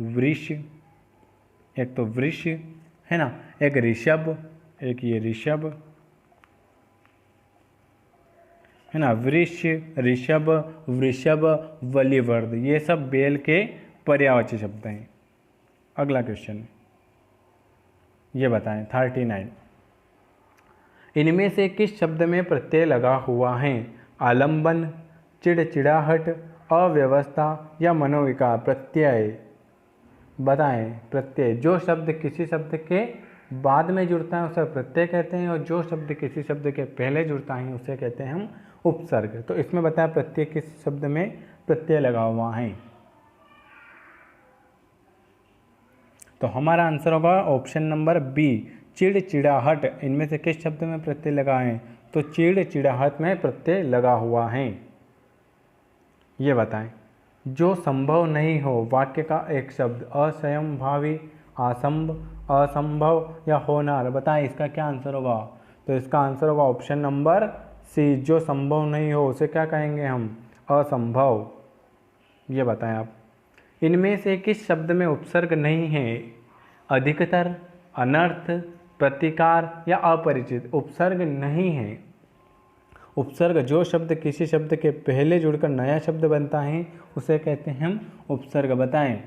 वृष, एक तो वृष है ना, एक ऋषभ, एक ये ऋषभ है ना, वृष, ऋषभ, वृषभ, वलिवर्ध, ये सब बेल के पर्यायवाची शब्द हैं। अगला क्वेश्चन ये बताएं 39, इनमें से किस शब्द में प्रत्यय लगा हुआ है? आलंबन, चिड़चिड़ाहट, अव्यवस्था या मनोविकार। प्रत्यय बताएं। प्रत्यय, जो शब्द किसी शब्द के बाद में जुड़ता है उसे प्रत्यय कहते हैं, और जो शब्द किसी शब्द के पहले जुड़ता है उसे कहते हैं हम उपसर्ग। तो इसमें बताएं प्रत्यय किस शब्द में प्रत्यय लगा हुआ है? तो हमारा आंसर होगा ऑप्शन नंबर बी, चिड़चिड़ाहट। इनमें से किस शब्द में प्रत्यय लगा है? तो चिड़चिड़ाहट में प्रत्यय लगा हुआ है। ये बताएं, जो संभव नहीं हो वाक्य का एक शब्द। असंभावी, असंभ, असंभव या होनार। बताएं इसका क्या आंसर होगा? तो इसका आंसर होगा ऑप्शन नंबर सी, जो संभव नहीं हो उसे क्या कहेंगे हम? असंभव। ये बताएं आप, इनमें से किस शब्द में उपसर्ग नहीं है? अधिकतर, अनर्थ, प्रतिकार या अपरिचित। उपसर्ग नहीं है। उपसर्ग, जो शब्द किसी शब्द के पहले जुड़कर नया शब्द बनता है उसे कहते हैं हम उपसर्ग। बताएं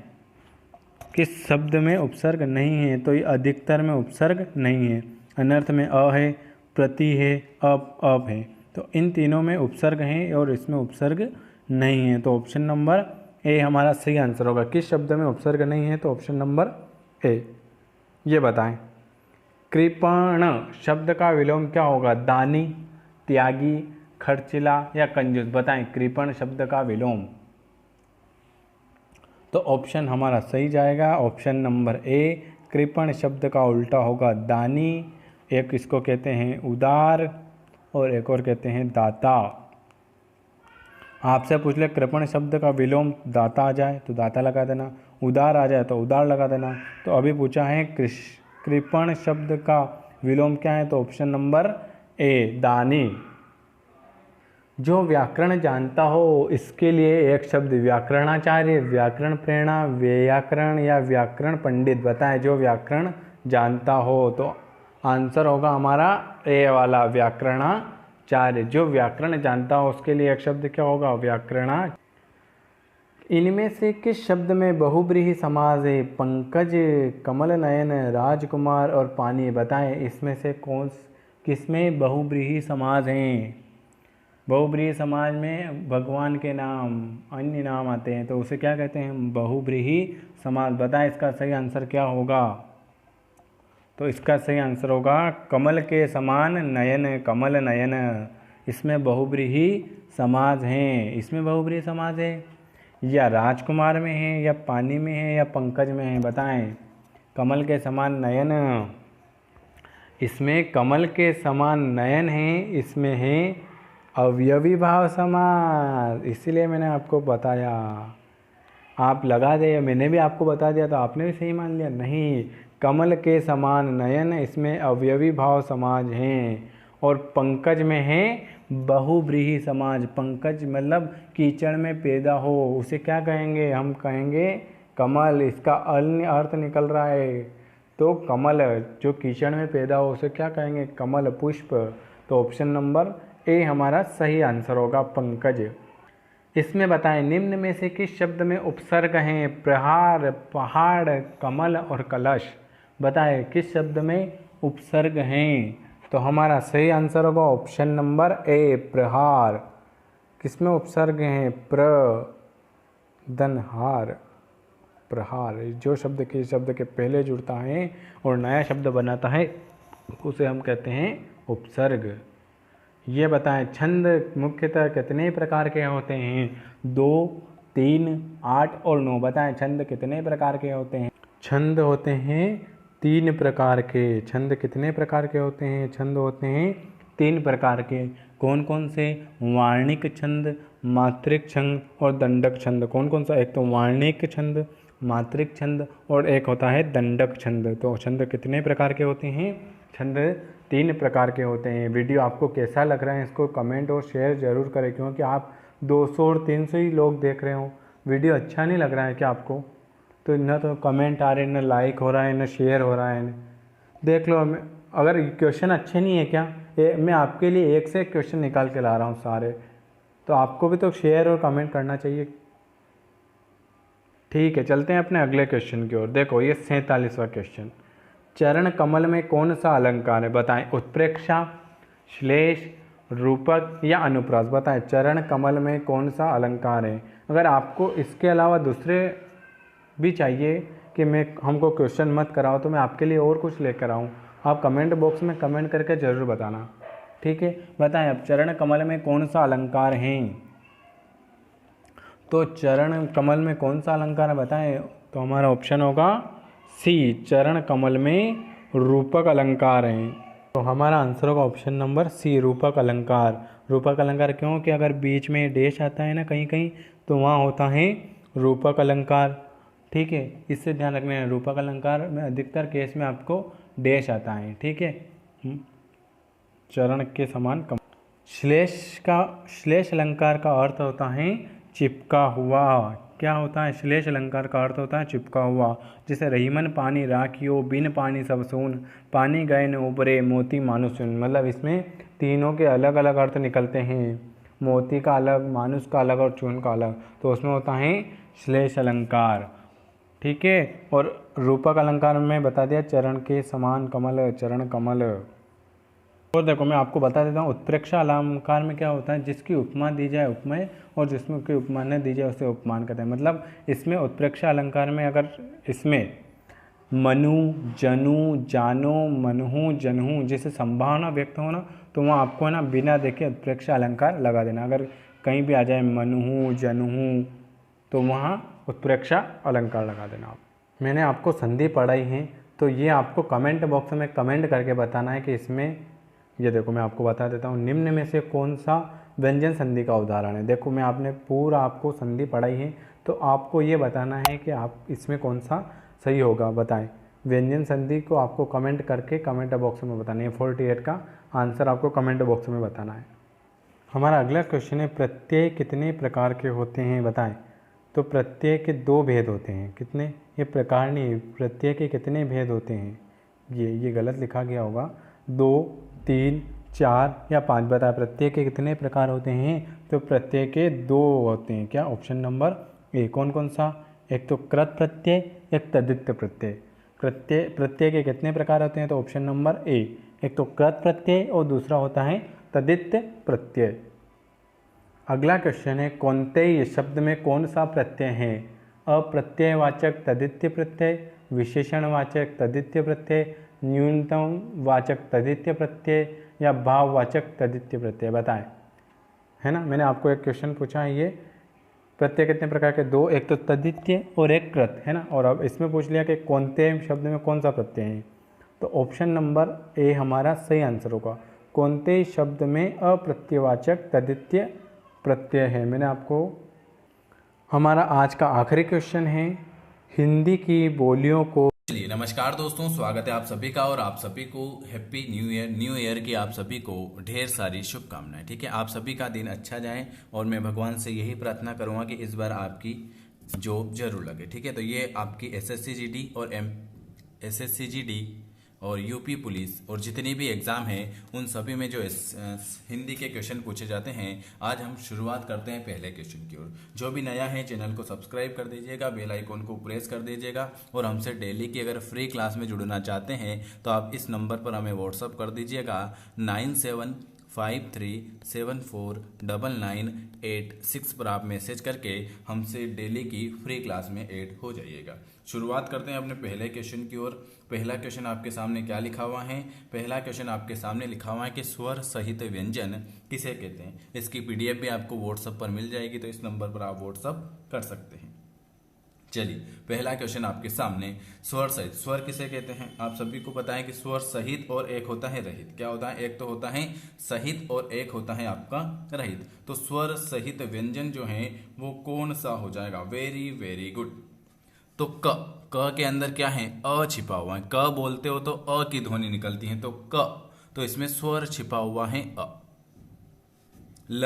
किस शब्द में उपसर्ग नहीं है? तो ये अधिकतर में उपसर्ग नहीं है, अनर्थ में अ है, प्रति है, अप है। तो इन तीनों में उपसर्ग है और इसमें उपसर्ग नहीं है। तो ऑप्शन नंबर ए हमारा सही आंसर होगा। किस शब्द में उपसर्ग नहीं है? तो ऑप्शन नंबर ए। ये बताएं, कृपण शब्द का विलोम क्या होगा? दानी, त्यागी, खर्चिला या कंजूस। बताएं कृपण शब्द का विलोम। तो ऑप्शन हमारा सही जाएगा ऑप्शन नंबर ए। कृपण शब्द का उल्टा होगा दानी, एक इसको कहते हैं उदार और एक और कहते हैं दाता। आपसे पूछ ले कृपण शब्द का विलोम दाता आ जाए तो दाता लगा देना, उदार आ जाए तो उदार लगा देना। तो अभी पूछा है कृपण शब्द का विलोम क्या है? तो ऑप्शन नंबर ए, दानी। जो व्याकरण जानता हो इसके लिए एक शब्द। व्याकरणाचार्य, व्याकरण प्रेरणा, व्याकरण या व्याकरण पंडित। बताएं जो व्याकरण जानता हो। तो आंसर होगा हमारा ए वाला, व्याकरणाचार्य। जो व्याकरण जानता हो उसके लिए एक शब्द क्या होगा? व्याकरणाचार्य। इनमें से किस शब्द में बहुब्रीहि समास है? पंकज, कमल नयन, राजकुमार और पानी। बताएं इसमें से किसमें बहुब्रीहि समास हैं? बहुब्रीहि समाज में भगवान के नाम, अन्य नाम आते हैं तो उसे क्या कहते हैं? बहुब्रीहि समास। बताएं इसका सही आंसर क्या होगा? तो इसका सही आंसर होगा कमल के समान नयन, कमल नयन। इसमें बहुब्रीहि समास हैं। इसमें बहुब्रीहि समास है या राजकुमार में है या पानी में है या पंकज में है? बताएं। कमल के समान नयन, इसमें कमल के समान नयन है, इसमें है अवयवी भाव समास। इसीलिए मैंने आपको बताया। आप लगा दे, मैंने भी आपको बता दिया तो आपने भी सही मान लिया? नहीं, कमल के समान नयन, इसमें अवयवी भाव समाज हैं। और पंकज में है बहुब्रीहि समाज। पंकज मतलब कीचड़ में पैदा हो उसे क्या कहेंगे? हम कहेंगे कमल। इसका अन्य अर्थ निकल रहा है तो कमल, जो कीचड़ में पैदा हो उसे क्या कहेंगे? कमल, पुष्प। तो ऑप्शन नंबर ए हमारा सही आंसर होगा, पंकज। इसमें बताएं निम्न में से किस शब्द में उपसर्ग हैं? प्रहार, पहाड़, कमल और कलश। बताएं किस शब्द में उपसर्ग हैं। तो हमारा सही आंसर होगा ऑप्शन नंबर ए, प्रहार। किसमें उपसर्ग हैं? दनहार, प्रहार। जो शब्द के पहले जुड़ता है और नया शब्द बनाता है उसे हम कहते हैं उपसर्ग। ये बताएं छंद मुख्यतः कितने प्रकार के होते हैं? 2, 3, 8 और 9। बताएं छंद कितने प्रकार के होते हैं? छंद होते हैं 3 प्रकार के। छंद कितने प्रकार के होते हैं? छंद होते हैं 3 प्रकार के। कौन कौन से? वार्णिक छंद, मात्रिक छंद और दंडक छंद। कौन कौन सा? एक तो वार्णिक छंद, मात्रिक छंद और एक होता है दंडक छंद। तो छंद कितने प्रकार के होते हैं? छंद 3 प्रकार के होते हैं। वीडियो आपको कैसा लग रहा है इसको कमेंट और शेयर ज़रूर करें, क्योंकि आप 200 और 300 ही लोग देख रहे हो। वीडियो अच्छा नहीं लग रहा है क्या आपको? तो न तो कमेंट आ रहे, न लाइक हो रहा है, न शेयर हो रहा है। देख लो, अगर क्वेश्चन अच्छे नहीं है क्या, मैं आपके लिए एक से एक क्वेश्चन निकाल के ला रहा हूँ सारे, तो आपको भी तो शेयर और कमेंट करना चाहिए। ठीक है, चलते हैं अपने अगले क्वेश्चन की ओर। देखो ये 47वां क्वेश्चन। चरण कमल में कौन सा अलंकार है? बताएं उत्प्रेक्षा, श्लेष, रूपक या अनुप्रास। बताएं चरण कमल में कौन सा अलंकार है। अगर आपको इसके अलावा दूसरे भी चाहिए कि हमको क्वेश्चन मत कराओ, तो मैं आपके लिए और कुछ लेकर आऊँ, आप कमेंट बॉक्स में कमेंट करके ज़रूर बताना। ठीक है, बताएं अब चरण कमल में कौन सा अलंकार है। तो चरण कमल में कौन सा अलंकार है बताएं। तो हमारा ऑप्शन होगा सी, चरण कमल में रूपक अलंकार है। तो हमारा आंसर होगा ऑप्शन नंबर सी, रूपक अलंकार। रूपक अलंकार क्यों? कि अगर बीच में डैश आता है ना कहीं कहीं, तो वहाँ होता है रूपक अलंकार। ठीक है, इससे ध्यान रखना है। रूपक अलंकार में अधिकतर केस में आपको डैश आता है। ठीक है, चरण के समान कम। श्लेष अलंकार का अर्थ होता है चिपका हुआ। क्या होता है? श्लेष अलंकार का अर्थ होता है चिपका हुआ। जैसे रहीमन पानी राखियो, बिन पानी सब सून, पानी गए न उबरे, मोती मानुष सुन। मतलब इसमें तीनों के अलग अलग अर्थ निकलते हैं, मोती का अलग, मानुष का अलग और चून का अलग। तो उसमें होता है श्लेष अलंकार। ठीक है, और रूपक अलंकार में बता दिया चरण के समान कमल, चरण कमल। और देखो मैं आपको बता देता हूँ उत्प्रेक्षा अलंकार में क्या होता है, जिसकी उपमा दी जाए उपमेय और जिसमें की उपमा न दी जाए उसे उपमान कहते हैं। मतलब इसमें उत्प्रेक्षा अलंकार में अगर इसमें मनु, जनु, जानो, मनहु, जनहु जैसे संभावना व्यक्त हो ना, तो वहाँ आपको ना बिना देखे उत्प्रेक्षा अलंकार लगा देना। अगर कहीं भी आ जाए मनहु, जनहु, तो वहाँ उत्प्रेक्षा अलंकार लगा देना आप। मैंने आपको संधि पढ़ाई है, तो ये आपको कमेंट बॉक्स में कमेंट करके बताना है कि इसमें, ये देखो मैं आपको बता देता हूँ, निम्न में से कौन सा व्यंजन संधि का उदाहरण है। देखो मैं आपने पूरा आपको संधि पढ़ाई है, तो आपको ये बताना है कि आप इसमें कौन सा सही होगा। बताएं व्यंजन संधि को आपको कमेंट करके कमेंट बॉक्स में बताना है। 48 का आंसर आपको कमेंट बॉक्स में बताना है। हमारा अगला क्वेश्चन है प्रत्यय कितने प्रकार के होते हैं बताएं। तो प्रत्यय के 2 भेद होते हैं। कितने? ये प्रकार नहीं, प्रत्यय के कितने भेद होते हैं। ये गलत लिखा गया होगा। 2, 3, 4 या 5। बताएं प्रत्यय के कितने प्रकार होते हैं। तो प्रत्यय के 2 होते हैं। क्या? Option number A. कौन कौन सा? एक तो कृत प्रत्यय, एक तद्धित प्रत्यय। प्रत्यय के कितने प्रकार होते हैं। तो ऑप्शन नंबर ए, एक तो कृत प्रत्यय और दूसरा होता है तद्धित प्रत्यय। अगला क्वेश्चन है कौन्तेय शब्द में कौन सा प्रत्यय है। अप्रत्ययवाचक तद्धित प्रत्यय, विशेषणवाचक तद्धित प्रत्यय, न्यूनतम वाचक तद्धित प्रत्यय या भाववाचक तद्धित प्रत्यय। बताएं, है ना। मैंने आपको एक क्वेश्चन पूछा है, ये प्रत्यय कितने प्रकार के? 2, एक तो तद्धित और एक कृत, है ना। और अब इसमें पूछ लिया कि कौन्तेय शब्द में कौन सा प्रत्यय है। तो ऑप्शन नंबर ए हमारा सही आंसर होगा। कौन्तेय शब्द में अप्रत्ययवाचक तद्धित प्रत्यय है। मैंने आपको, हमारा आज का आखिरी क्वेश्चन है हिंदी की बोलियों को। चलिए नमस्कार दोस्तों, स्वागत है आप सभी का और आप सभी को हैप्पी न्यू ईयर की आप सभी को ढेर सारी शुभकामनाएं। ठीक है, आप सभी का दिन अच्छा जाए और मैं भगवान से यही प्रार्थना करूंगा कि इस बार आपकी जॉब जरूर लगे। ठीक है, तो ये आपकी SSC GD और SSC GD और यूपी पुलिस और जितनी भी एग्ज़ाम हैं उन सभी में जो हिंदी के क्वेश्चन पूछे जाते हैं। आज हम शुरुआत करते हैं पहले क्वेश्चन की ओर। जो भी नया है चैनल को सब्सक्राइब कर दीजिएगा, बेल आइकॉन को प्रेस कर दीजिएगा और हमसे डेली की अगर फ्री क्लास में जुड़ना चाहते हैं तो आप इस नंबर पर हमें व्हाट्सअप कर दीजिएगा 9753749986 पर आप मैसेज करके हमसे डेली की फ्री क्लास में ऐड हो जाइएगा। शुरुआत करते हैं अपने पहले क्वेश्चन की ओर। पहला क्वेश्चन आपके सामने क्या लिखा हुआ है? पहला क्वेश्चन आपके सामने लिखा हुआ है कि स्वर सहित व्यंजन किसे कहते हैं। इसकी पीडीएफ भी आपको व्हाट्सएप पर मिल जाएगी, तो इस नंबर पर आप व्हाट्सएप कर सकते हैं। चलिए, पहला क्वेश्चन आपके सामने, स्वर सहित। स्वर किसे कहते हैं? आप सभी को पता है कि स्वर सहित और एक होता है रहित। क्या होता है? एक तो होता है सहित और एक होता है आपका रहित। तो स्वर सहित व्यंजन जो है वो कौन सा हो जाएगा? Very very good. तो क के अंदर क्या है? अ छिपा हुआ है। क बोलते हो तो अ की ध्वनि निकलती है, तो क, तो इसमें स्वर छिपा हुआ है अ। ल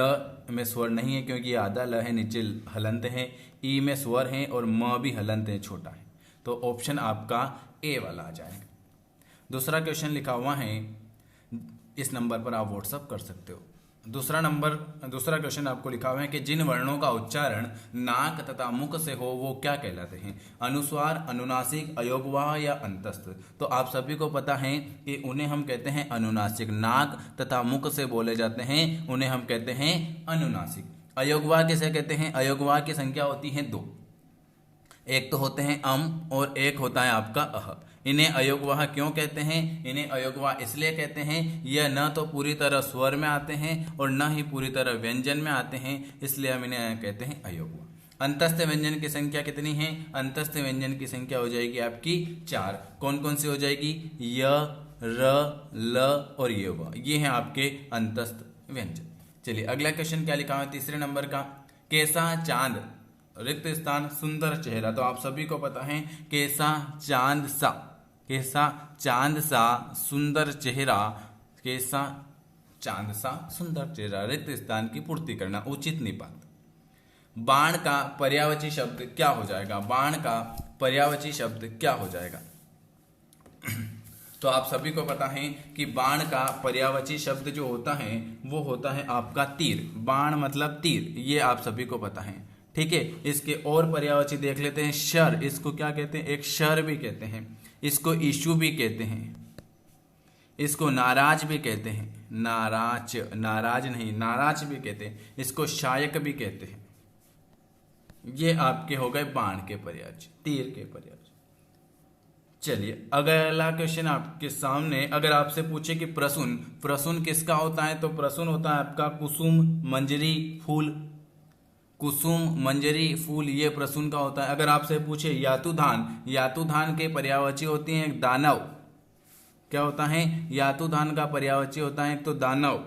में स्वर नहीं है क्योंकि ये आधा ल है, नीचे हलंत है। ई में स्वर है और म भी हलंत है, छोटा है। तो ऑप्शन आपका ए वाला आ जाएगा। दूसरा क्वेश्चन लिखा हुआ है, इस नंबर पर आप व्हाट्सअप कर सकते हो। दूसरा क्वेश्चन आपको लिखा हुआ है कि जिन वर्णों का उच्चारण नाक तथा मुख से हो वो क्या कहलाते हैं? अनुस्वार, अनुनासिक, अयोगवाह या अंतस्थ। तो आप सभी को पता है कि उन्हें हम कहते हैं अनुनासिक। नाक तथा मुख से बोले जाते हैं उन्हें हम कहते हैं अनुनासिक। अयोगवाह किसे कहते हैं? अयोगवाह की संख्या होती है 2। एक तो होते हैं अम और एक होता है आपका अह। इन्हें अयोगवाह क्यों कहते हैं? इन्हें अयोगवाह इसलिए कहते हैं, यह न तो पूरी तरह स्वर में आते हैं और न ही पूरी तरह व्यंजन में आते हैं, इसलिए हम इन्हें कहते हैं अयोगवाह। अंतस्थ व्यंजन की संख्या कितनी है? अंतस्थ व्यंजन की संख्या हो जाएगी आपकी 4। कौन कौन सी हो जाएगी? य, र, ल और ये व, ये हैं आपके अंतस्थ व्यंजन। चलिए, अगला क्वेश्चन क्या लिखा है तीसरे नंबर का? कैसा चांद, रिक्त स्थान, सुंदर चेहरा। तो आप सभी को पता है कैसा चांद सा, कैसा चांद सा सुंदर चेहरा, कैसा चांद सा सुंदर चेहरा, रिक्त स्थान की पूर्ति करना, उचित निपात। बाण का पर्यायवाची शब्द क्या हो जाएगा? बाण का पर्यायवाची शब्द क्या हो जाएगा? तो आप सभी को पता है कि बाण का पर्यायवाची शब्द जो होता है वो होता है आपका तीर। बाण मतलब तीर, ये आप सभी को पता है। ठीक है, इसके और पर्यायवाची देख लेते हैं। शर, इसको क्या कहते हैं? एक शर भी कहते हैं, इसको इशू भी कहते हैं, इसको नाराज भी कहते हैं। नाराज, नाराज नहीं, नाराज भी कहते हैं। इसको शायक भी कहते हैं। ये आपके हो गए बाण के पर्यायवाची, तीर के पर्यायवाची। चलिए, अगला क्वेश्चन आपके सामने, अगर आपसे पूछे कि प्रसून, प्रसून किसका होता है? तो प्रसून होता है आपका कुसुम, मंजरी, फूल। कुसुम, मंजरी, फूल, ये प्रसून का होता है। अगर आपसे पूछे यातुधान, यातुधान के पर्यायवाची होती हैं एक दानव। क्या होता है? यातुधान का पर्यायवाची होता है एक तो दानव,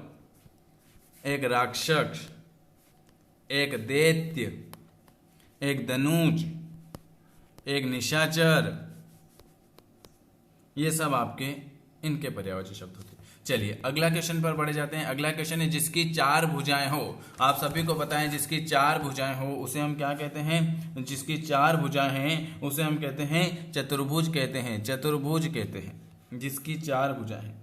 एक राक्षस, एक दैत्य, एक धनुज, एक निशाचर। ये सब आपके इनके पर्यायवाची शब्द होते हैं। चलिए, अगला क्वेश्चन पर बढ़े जाते हैं। अगला क्वेश्चन है जिसकी 4 भुजाएं हो। आप सभी को पता है जिसकी 4 भुजाएं हो उसे हम क्या कहते हैं? जिसकी 4 भुजाएं हैं उसे हम कहते हैं चतुर्भुज कहते हैं, चतुर्भुज कहते हैं। जिसकी 4 भुजाएं हैं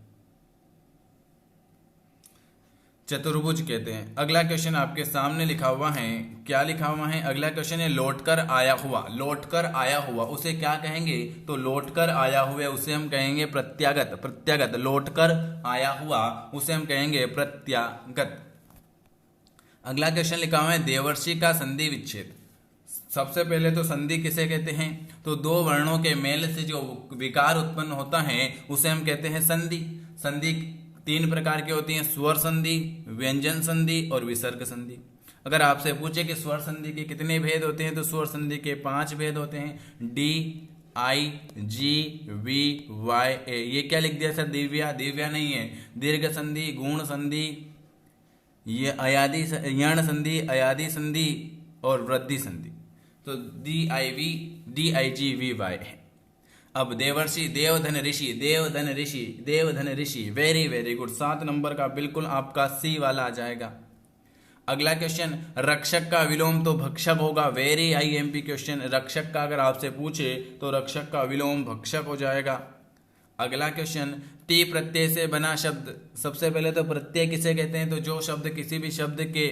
चतुर्भुज कहते हैं। अगला क्वेश्चन आपके सामने लिखा हुआ है, क्या लिखा हुआ है? अगला क्वेश्चन है लौटकर आया हुआ। लौटकर आया हुआ उसे क्या कहेंगे? तो लौटकर आया हुए उसे हम कहेंगे प्रत्यागत। प्रत्यागत, लौटकर आया हुआ उसे हम कहेंगे प्रत्यागत। अगला क्वेश्चन लिखा हुआ है देवर्षि का संधि विच्छेद। सबसे पहले तो संधि किसे कहते हैं? तो 2 वर्णों के मेल से जो विकार उत्पन्न होता है उसे हम कहते हैं संधि। संधि 3 प्रकार की होती हैं, स्वर संधि, व्यंजन संधि और विसर्ग संधि। अगर आपसे पूछे कि स्वर संधि के कितने भेद होते हैं तो स्वर संधि के 5 भेद होते हैं। D, I, G, V, Y, A. ये क्या लिख दिया सर? दिव्या, दिव्या नहीं है। दीर्घ संधि, गुण संधि, ये अयादि, यण संधि, अयादि संधि और वृद्धि संधि। तो D I V, D I G V Y है। अब देवर्षि, देवधन ऋषि, देवधन ऋषि, देवधन ऋषि, वेरी वेरी गुड। 7 नंबर का बिल्कुल आपका सी वाला आ जाएगा। अगला क्वेश्चन, रक्षक का विलोम तो भक्षक होगा। Very IMP question. रक्षक का अगर आपसे पूछे तो रक्षक का विलोम भक्षक हो जाएगा। अगला क्वेश्चन, टी प्रत्यय से बना शब्द। सबसे पहले तो प्रत्यय किसे कहते हैं? तो जो शब्द किसी भी शब्द के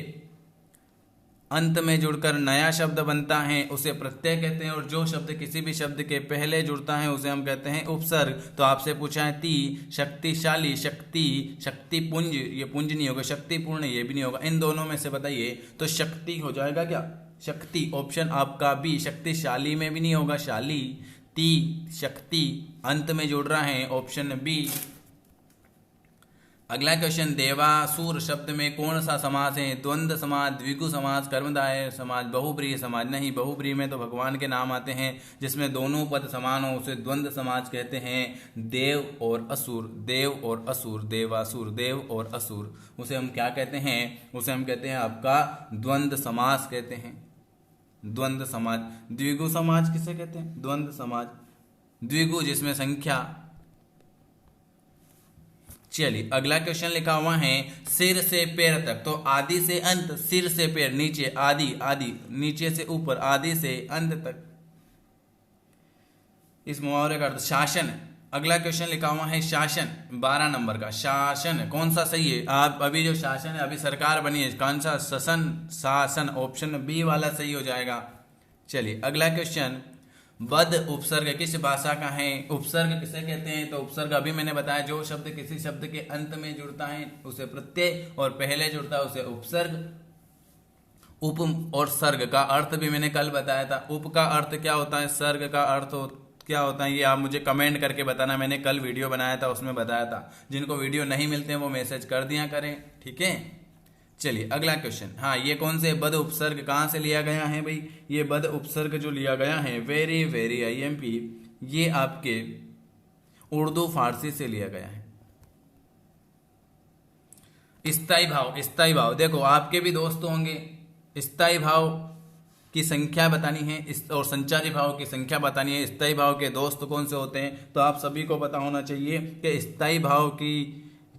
अंत में जुड़कर नया शब्द बनता है उसे प्रत्यय कहते हैं, और जो शब्द किसी भी शब्द के पहले जुड़ता है उसे हम कहते हैं उपसर्ग। तो आपसे पूछा है ती, शक्तिशाली, शक्ति, शक्तिपुंज, ये पुंज नहीं होगा, शक्तिपूर्ण ये भी नहीं होगा, इन दोनों में से बताइए। तो शक्ति हो जाएगा क्या? शक्ति, ऑप्शन आपका बी। शक्तिशाली में भी नहीं होगा, शाली। ती, शक्ति, अंत में जुड़ रहा है, ऑप्शन बी। अगला क्वेश्चन, देवासुर शब्द में कौन सा समास है? द्वंद्व समास, द्विगु समास, कर्मधारय समास, बहुब्रीहि समास। नहीं, बहुब्रीहि में तो भगवान के नाम आते हैं, जिसमें दोनों पद समान हो उसे द्वंद्व समास कहते हैं। देव और असुर, देव और असुर, देवासुर, देव और असुर, उसे हम क्या कहते हैं? उसे हम कहते हैं आपका द्वंद्व समास कहते हैं, द्वंद्व समास। द्विगु समास किसे कहते हैं? द्वंद्व समास, द्विगु जिसमें संख्या। चलिए अगला क्वेश्चन लिखा हुआ है, सिर से पैर तक। तो आदि से अंत, सिर से पैर, नीचे आदि, आदि नीचे से ऊपर, आदि से अंत तक। इस मुहावरे का अर्थ शासन। अगला क्वेश्चन लिखा हुआ है शासन, 12 नंबर का। शासन कौन सा सही है? आप अभी जो शासन है, अभी सरकार बनी है, कौन सा? शासन, शासन, ऑप्शन बी वाला सही हो जाएगा। चलिए अगला क्वेश्चन, बद उपसर्ग किस भाषा का है? उपसर्ग किसे कहते हैं? तो उपसर्ग अभी मैंने बताया, जो शब्द किसी शब्द के अंत में जुड़ता है उसे प्रत्यय, और पहले जुड़ता है उसे उपसर्ग। उप और सर्ग का अर्थ भी मैंने कल बताया था। उप का अर्थ क्या होता है, सर्ग का अर्थ क्या होता है, ये आप मुझे कमेंट करके बताना। मैंने कल वीडियो बनाया था, उसमें बताया था। जिनको वीडियो नहीं मिलते हैं वो मैसेज कर दिया करें, ठीक है। चलिए अगला क्वेश्चन, हाँ ये कौन से बद उपसर्ग कहाँ से लिया गया है भाई? ये बद उपसर्ग जो लिया गया है, वेरी वेरी IMP, ये आपके उर्दू फारसी से लिया गया है। स्थाई भाव, स्थाई भाव देखो आपके भी दोस्त होंगे, स्थाई भाव की संख्या बतानी है और संचारी भाव की संख्या बतानी है। स्थाई भाव के दोस्त कौन से होते हैं? तो आप सभी को पता होना चाहिए कि स्थाई भाव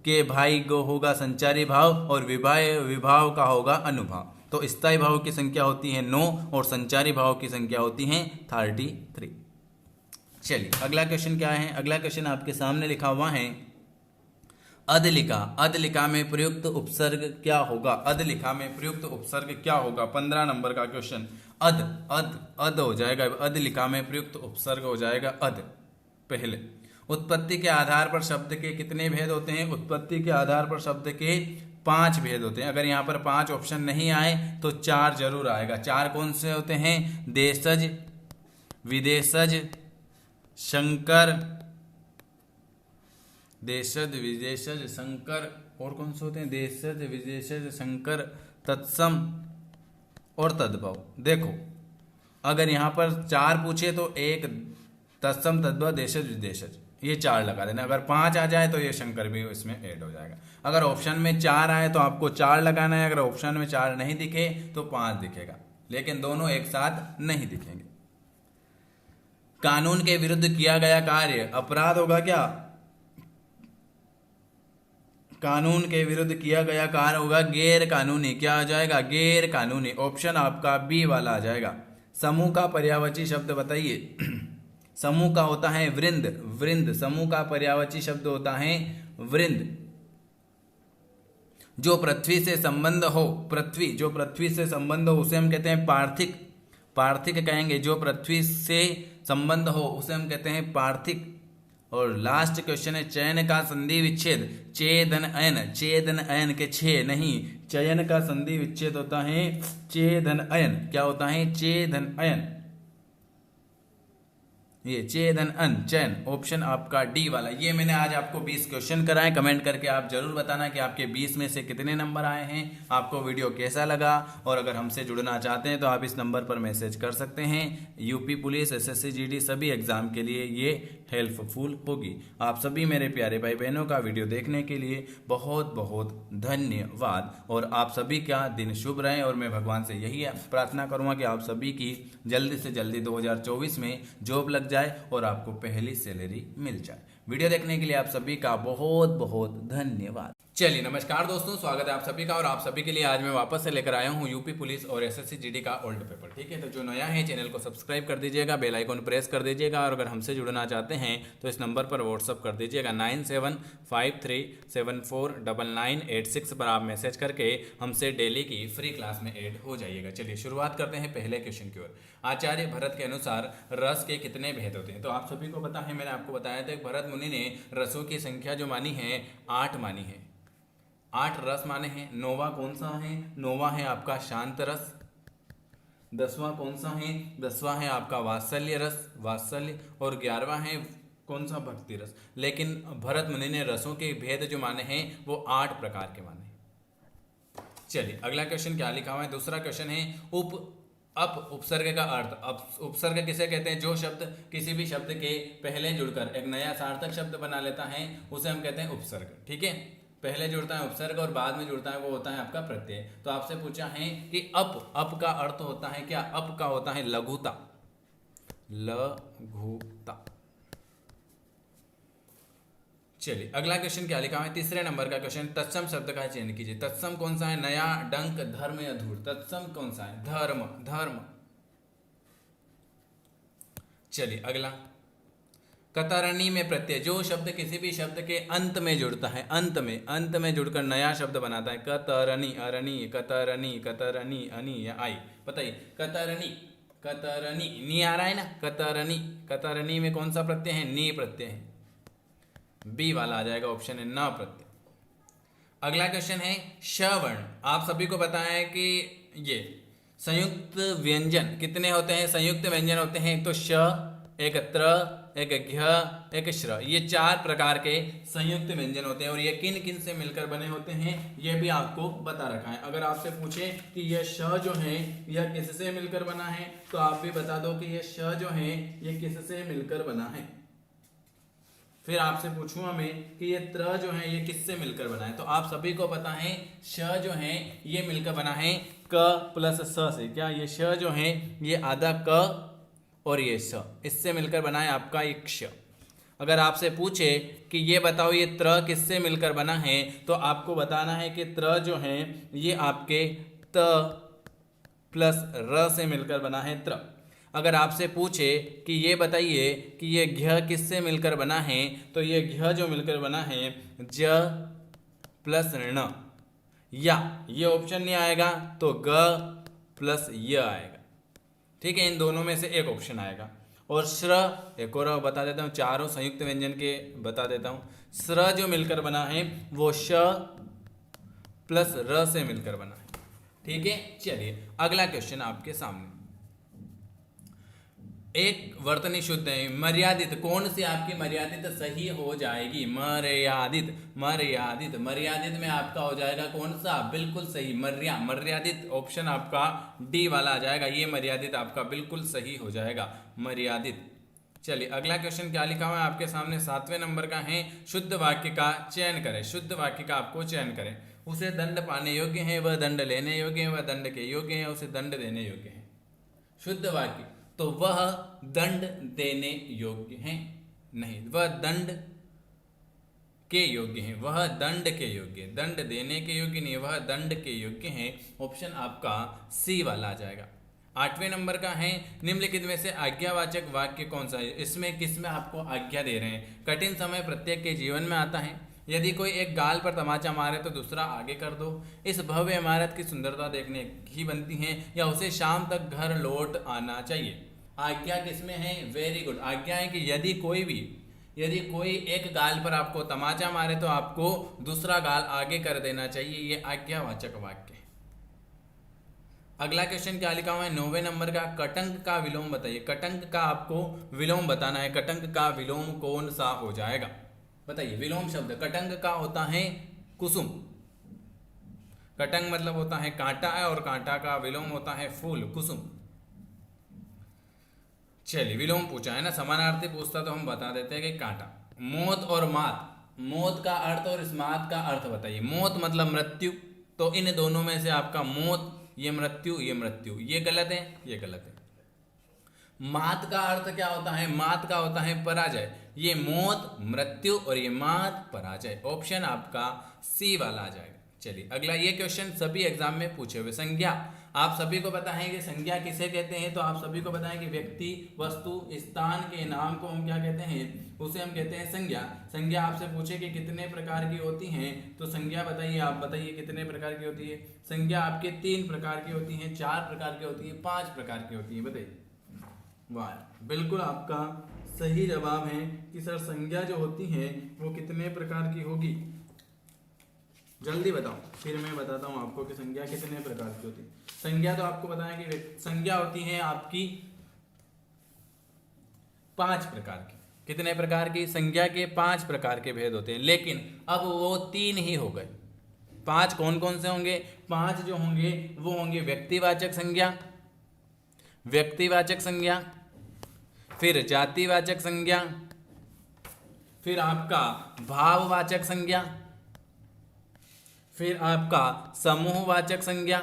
के भाई को होगा संचारी भाव, और विभाव का होगा अनुभाव। तो स्थाई भाव की संख्या होती है 9 और संचारी भाव की संख्या होती है 33। चलिए अगला क्वेश्चन क्या है? अगला क्वेश्चन आपके सामने लिखा हुआ है, अधलिखा। अधलिखा में प्रयुक्त उपसर्ग क्या होगा? अधलिखा में प्रयुक्त उपसर्ग क्या होगा? 15 नंबर का क्वेश्चन। अध, अध, अध हो जाएगा। अधलिखा में प्रयुक्त उपसर्ग हो जाएगा अध। पहले, उत्पत्ति के आधार पर शब्द के कितने भेद होते हैं? उत्पत्ति के आधार पर शब्द के 5 भेद होते हैं। अगर यहाँ पर 5 ऑप्शन नहीं आए तो 4 जरूर आएगा। 4 कौन से होते हैं? देशज, विदेशज, शंकर, देशज, विदेशज, शंकर, और कौन से होते हैं? देशज, विदेशज, शंकर, तत्सम और तद्भव। देखो अगर यहाँ पर 4 पूछे तो 1 तत्सम, तद्भव, देशज, विदेशज, ये 4 लगा देना। अगर 5 आ जाए तो ये शंकर भी इसमें ऐड हो जाएगा। अगर ऑप्शन में 4 आए तो आपको 4 लगाना है। अगर ऑप्शन में 4 नहीं दिखे तो 5 दिखेगा, लेकिन दोनों एक साथ नहीं दिखेंगे। कानून के विरुद्ध किया गया कार्य अपराध होगा क्या? कानून के विरुद्ध किया गया कार्य होगा गैर कानूनी। क्या हो जाएगा? गैर कानूनी। ऑप्शन आपका बी वाला आ जाएगा। समूह का पर्यायवाची शब्द बताइए। समूह का होता है वृंद, वृंद। समूह का पर्यायवाची शब्द होता है वृंद। जो पृथ्वी से संबंध हो, पृथ्वी, जो पृथ्वी से संबंध हो उसे हम कहते हैं पार्थिक। पार्थिक कहेंगे। जो पृथ्वी से संबंध हो उसे हम कहते हैं पार्थिक। और लास्ट क्वेश्चन है, चयन का संधि विच्छेद। चेदन अयन, चेदन अयन के 6 नहीं, चयन का संधि विच्छेद होता है चेदन अयन। क्या होता है? चेदन अयन। ये चेदन अन, चयन। ऑप्शन आपका डी वाला। ये मैंने आज आपको 20 क्वेश्चन कराए। कमेंट करके आप जरूर बताना कि आपके 20 में से कितने नंबर आए हैं, आपको वीडियो कैसा लगा। और अगर हमसे जुड़ना चाहते हैं तो आप इस नंबर पर मैसेज कर सकते हैं। यूपी पुलिस, SSC GD सभी एग्जाम के लिए ये हेल्पफुल होगी। आप सभी मेरे प्यारे भाई बहनों का वीडियो देखने के लिए बहुत बहुत धन्यवाद। और आप सभी का दिन शुभ रहे, और मैं भगवान से यही प्रार्थना करूंगा कि आप सभी की जल्दी से जल्दी 2024 में जॉब लग जाए और आपको पहली सैलरी मिल जाए। वीडियो देखने के लिए आप सभी का बहुत बहुत धन्यवाद। चलिए नमस्कार दोस्तों, स्वागत है आप सभी का। और आप सभी के लिए आज मैं वापस से लेकर आया हूँ यूपी पुलिस और एसएससी जीडी का ओल्ड पेपर। ठीक है, तो जो नया है चैनल को सब्सक्राइब कर दीजिएगा, बेल आइकन प्रेस कर दीजिएगा, और अगर हमसे जुड़ना चाहते हैं तो इस नंबर पर व्हाट्सअप कर दीजिएगा 9753749986 पर आप मैसेज करके हमसे डेली की फ्री क्लास में ऐड हो जाइएगा। चलिए शुरुआत करते हैं पहले क्वेश्चन की ओर। आचार्य भरत के अनुसार रस के कितने भेद होते हैं? तो आप सभी को पता है, मैंने आपको बताया था भरत मुनि ने रसों की संख्या जो मानी है 8 मानी है, 8 रस माने हैं। नौवां कौन सा है? नौवां है आपका शांत रस। 10वां कौन सा है? 10वां है आपका वात्सल्य रस, वात्सल्य। और 11वां है कौन सा? भक्ति रस। लेकिन भरत मुनि ने रसों के भेद जो माने हैं वो 8 प्रकार के माने। चलिए अगला क्वेश्चन क्या लिखा हुआ है? दूसरा क्वेश्चन है उपसर्ग का अर्थ। अब उपसर्ग किसे कहते हैं? जो शब्द किसी भी शब्द के पहले जुड़कर एक नया सार्थक शब्द बना लेता है उसे हम कहते हैं उपसर्ग। ठीक है, पहले जुड़ता है उपसर्ग और बाद में जुड़ता है वो होता है आपका प्रत्यय। तो आपसे पूछा है कि अप का अर्थ होता है क्या? अप का होता है लघुता, लघुता। चलिए अगला क्वेश्चन क्या लिखा है? तीसरे नंबर का क्वेश्चन, तत्सम शब्द का चयन कीजिए। तत्सम कौन सा है? नया, डंक, धर्म या धूर्त। तत्सम कौन सा है? धर्म, धर्म। चलिए अगला, कतरनी में प्रत्यय। जो शब्द किसी भी शब्द के अंत में जुड़ता है, अंत में जुड़कर नया शब्द बनाता है। कतरनी, अरनी, कतरनी, कतरनी, अनी या आई। बताइए, कतरनी, कतरनी, नी आ रहा है ना? कतरनी, कतरनी में कौन सा प्रत्यय है? नी प्रत्यय है। बी वाला आ जाएगा, ऑप्शन है न प्रत्यय। अगला क्वेश्चन है शवर्ण। आप सभी को पता है कि ये संयुक्त व्यंजन कितने होते हैं? संयुक्त व्यंजन होते हैं एक तो श, एक त्र, एक घ्य, एक श्र। ये 4 प्रकार के संयुक्त व्यंजन होते हैं। और ये किन किन से मिलकर बने होते हैं ये भी आपको बता रखा है। अगर आपसे पूछे कि यह श जो है यह किससे मिलकर बना है तो आप भी बता दो कि यह श जो है ये किससे मिलकर बना है। फिर आपसे पूछूंगा मैं कि ये त्र जो है ये किससे मिलकर बना है। तो आप सभी को पता है श जो है ये मिलकर बना है क प्लस स से। क्या ये श जो है ये आधा क और ये स, इससे मिलकर बना है आपका एक क्ष। अगर आपसे पूछे कि ये बताओ ये त्र किससे मिलकर बना है तो आपको बताना है कि त्र जो है ये आपके त प्लस र से मिलकर बना है त्र। अगर आपसे पूछे कि ये बताइए कि ये घ्य किससे मिलकर बना है तो ये घ्य जो मिलकर बना है ज प्लस ण, या ये ऑप्शन नहीं आएगा तो ग प्लस य आएगा। ठीक है, इन दोनों में से एक ऑप्शन आएगा। और श्र, एक और बता देता हूँ, चारों संयुक्त व्यंजन के बता देता हूँ। श्र जो मिलकर बना है वो श प्लस र से मिलकर बना है। ठीक है, चलिए अगला क्वेश्चन आपके सामने। एक वर्तनी शुद्ध है, मर्यादित। कौन सी आपकी मर्यादित सही हो जाएगी? मर्यादित, मर्यादित, मर्यादित में आपका हो जाएगा कौन सा? बिल्कुल सही, मर्यादित। ऑप्शन आपका डी वाला आ जाएगा। ये मर्यादित आपका बिल्कुल सही हो जाएगा, मर्यादित। चलिए अगला क्वेश्चन क्या लिखा हुआ है आपके सामने? 7वें नंबर का है, शुद्ध वाक्य का चयन करें। शुद्ध वाक्य का आपको चयन करें। उसे दंड पाने योग्य है, वह दंड लेने योग्य है, वह दंड के योग्य है, उसे दंड देने योग्य है। शुद्ध वाक्य, तो वह दंड देने योग्य है नहीं, वह दंड के योग्य है, वह दंड के योग्य, दंड देने के योग्य नहीं, वह दंड के योग्य है। ऑप्शन आपका सी वाला आ जाएगा। 8वें नंबर का है, निम्नलिखित में से आज्ञावाचक वाक्य कौन सा है? इसमें किसमें आपको आज्ञा दे रहे हैं? कठिन समय प्रत्येक के जीवन में आता है। यदि कोई एक गाल पर तमाचा मारे तो दूसरा आगे कर दो। इस भव्य इमारत की सुंदरता देखने की बनती है, या उसे शाम तक घर लौट आना चाहिए। आज्ञा किसमें है? Very good. आज्ञा है कि यदि कोई एक गाल पर आपको तमाचा मारे तो आपको दूसरा गाल आगे कर देना चाहिए। ये आज्ञावाचक वाक्य है। अगला क्वेश्चन क्या लिखा हुआ है? 9वें नंबर का, कटंक का विलोम बताइए। कटंक का आपको विलोम बताना है। कटंक का विलोम कौन सा हो जाएगा? बताइए। विलोम शब्द कटंक का होता है कुसुम। कटंक मतलब होता है कांटा है, और कांटा का विलोम होता है फूल, कुसुम। चलिए, विलोम पूछा है ना, समानार्थी पूछता तो हम बता देते हैं कि कांटा। मौत और मात, मौत का अर्थ और इस मात का अर्थ बताइए। मौत मतलब मृत्यु, तो इन दोनों में से आपका मौत, ये मृत्यु, ये मृत्यु, ये गलत है, ये गलत है। मात का अर्थ क्या होता है? मात का होता है पराजय। ये मौत, मृत्यु और ये मात, पराजय। ऑप्शन आपका सी वाला आ जाएगा। चलिए अगला, ये क्वेश्चन सभी एग्जाम में पूछे हुए। संज्ञा, आप सभी को पता है कि संज्ञा किसे कहते हैं, तो आप सभी को पता है कि व्यक्ति, वस्तु, स्थान के नाम को हम क्या कहते हैं, उसे हम कहते हैं संज्ञा। संज्ञा आपसे पूछे कि कितने प्रकार की होती हैं, तो संज्ञा बताइए, आप बताइए कितने प्रकार की होती है। संज्ञा आपके 3 प्रकार की होती हैं, 4 प्रकार की होती है, 5 प्रकार की होती है, बताइए। वाह, बिल्कुल आपका सही जवाब है कि सर संज्ञा जो होती है वो कितने प्रकार की होगी। जल्दी बताओ, फिर मैं बताता हूँ आपको कि संज्ञा कितने प्रकार की होती है। संज्ञा तो आपको बताया कि संज्ञा होती है आपकी 5 प्रकार की। कितने प्रकार की? संज्ञा के 5 प्रकार के भेद होते हैं, लेकिन अब वो 3 ही हो गए। 5 कौन कौन से होंगे? 5 जो होंगे वो होंगे व्यक्तिवाचक संज्ञा, व्यक्तिवाचक संज्ञा, फिर जातिवाचक संज्ञा, फिर आपका भाववाचक संज्ञा, फिर आपका समूहवाचक संज्ञा,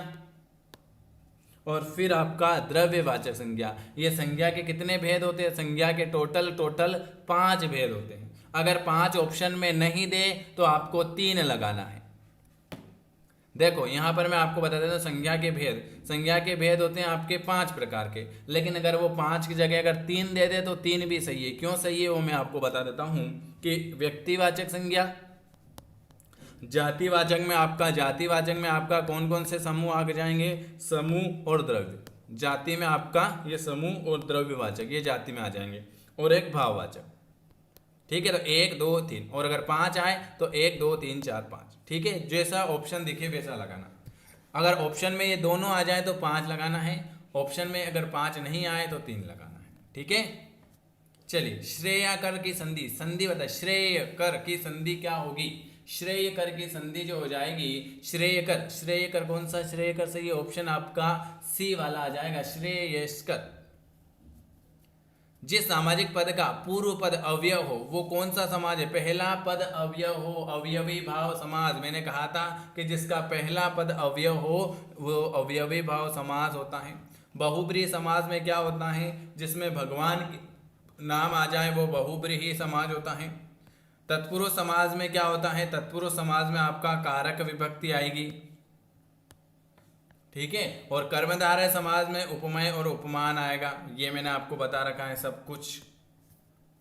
और फिर आपका द्रव्यवाचक संज्ञा। ये संज्ञा के कितने भेद होते हैं? संज्ञा के टोटल 5 भेद होते हैं। अगर 5 ऑप्शन में नहीं दे तो आपको 3 लगाना है। देखो यहां पर मैं आपको बता देता हूं संज्ञा के भेद। संज्ञा के भेद होते हैं आपके 5 प्रकार के, लेकिन अगर वो 5 की जगह अगर 3 दे दे तो 3 भी सही है। क्यों सही है वो मैं आपको बता देता हूं कि व्यक्तिवाचक संज्ञा, जातिवाचक में आपका कौन कौन से समूह आ जाएंगे? समूह और द्रव्य। जाति में आपका ये समूह और द्रव्यवाचक ये जाति में आ जाएंगे, और एक भाववाचक। ठीक है, तो 1 2 3, और अगर 5 आए तो 1 2 3 4 5। ठीक है, जैसा ऑप्शन दिखे वैसा लगाना। अगर ऑप्शन में ये दोनों आ जाए तो 5 लगाना है, ऑप्शन में अगर 5 नहीं आए तो 3 लगाना है। ठीक है, चलिए श्रेयकर की संधि, संधि बता, श्रेयकर की संधि क्या होगी? श्रेयकर की संधि जो हो जाएगी, श्रेयकर, श्रेयकर कौन सा श्रेयकर सही है? ऑप्शन आपका सी वाला आ जाएगा, श्रेयस्कर। जिस सामाजिक पद का पूर्व पद अव्यय हो वो कौन सा समाज है? पहला पद अव्यय हो, अवयवी भाव समाज। मैंने कहा था कि जिसका पहला पद अव्यय हो वो अवयवी भाव समाज होता है। बहुब्रीहि समाज में क्या होता है? जिसमें भगवान नाम आ जाए वो बहुब्रीहि समाज होता है। तत्पुरुष समाज में क्या होता है? तत्पुरुष समाज में आपका कारक विभक्ति आएगी। ठीक है, और कर्मधारय समाज में उपमेय और उपमान आएगा। ये मैंने आपको बता रखा है सब कुछ।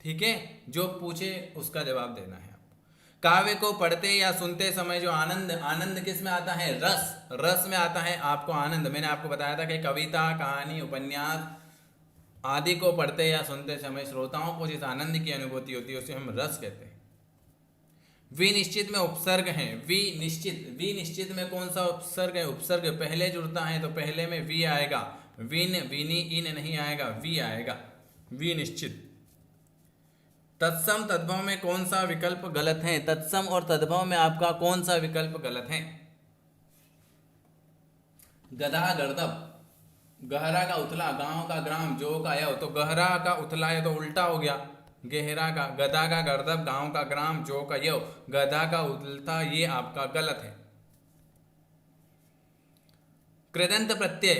ठीक है, जो पूछे उसका जवाब देना है। काव्य को पढ़ते या सुनते समय जो आनंद, आनंद किस में आता है? रस, रस में आता है आपको आनंद। मैंने आपको बताया था कि कविता, कहानी, उपन्यास आदि को पढ़ते या सुनते समय श्रोताओं को जिस आनंद की अनुभूति होती है उसे हम रस कहते हैं। विनिश्चित में उपसर्ग है, विनिश्चित, विनिश्चित में कौन सा उपसर्ग है? उपसर्ग पहले जुड़ता है तो पहले में वी आएगा। विन, विनी, इन नहीं आएगा, वी आएगा, विनिश्चित। तत्सम तद्भव में कौन सा विकल्प गलत है? तत्सम और तद्भव में आपका कौन सा विकल्प गलत है? गधा गर्दभ, गहरा का उथला, गांव का ग्राम, जो का यव, तो गहरा का उथला है तो उल्टा हो गया गहरा का। गधा का गर्दभ, गांव का ग्राम, जो का यव, गधा का उल्टा, ये आपका गलत है। कृदंत प्रत्यय,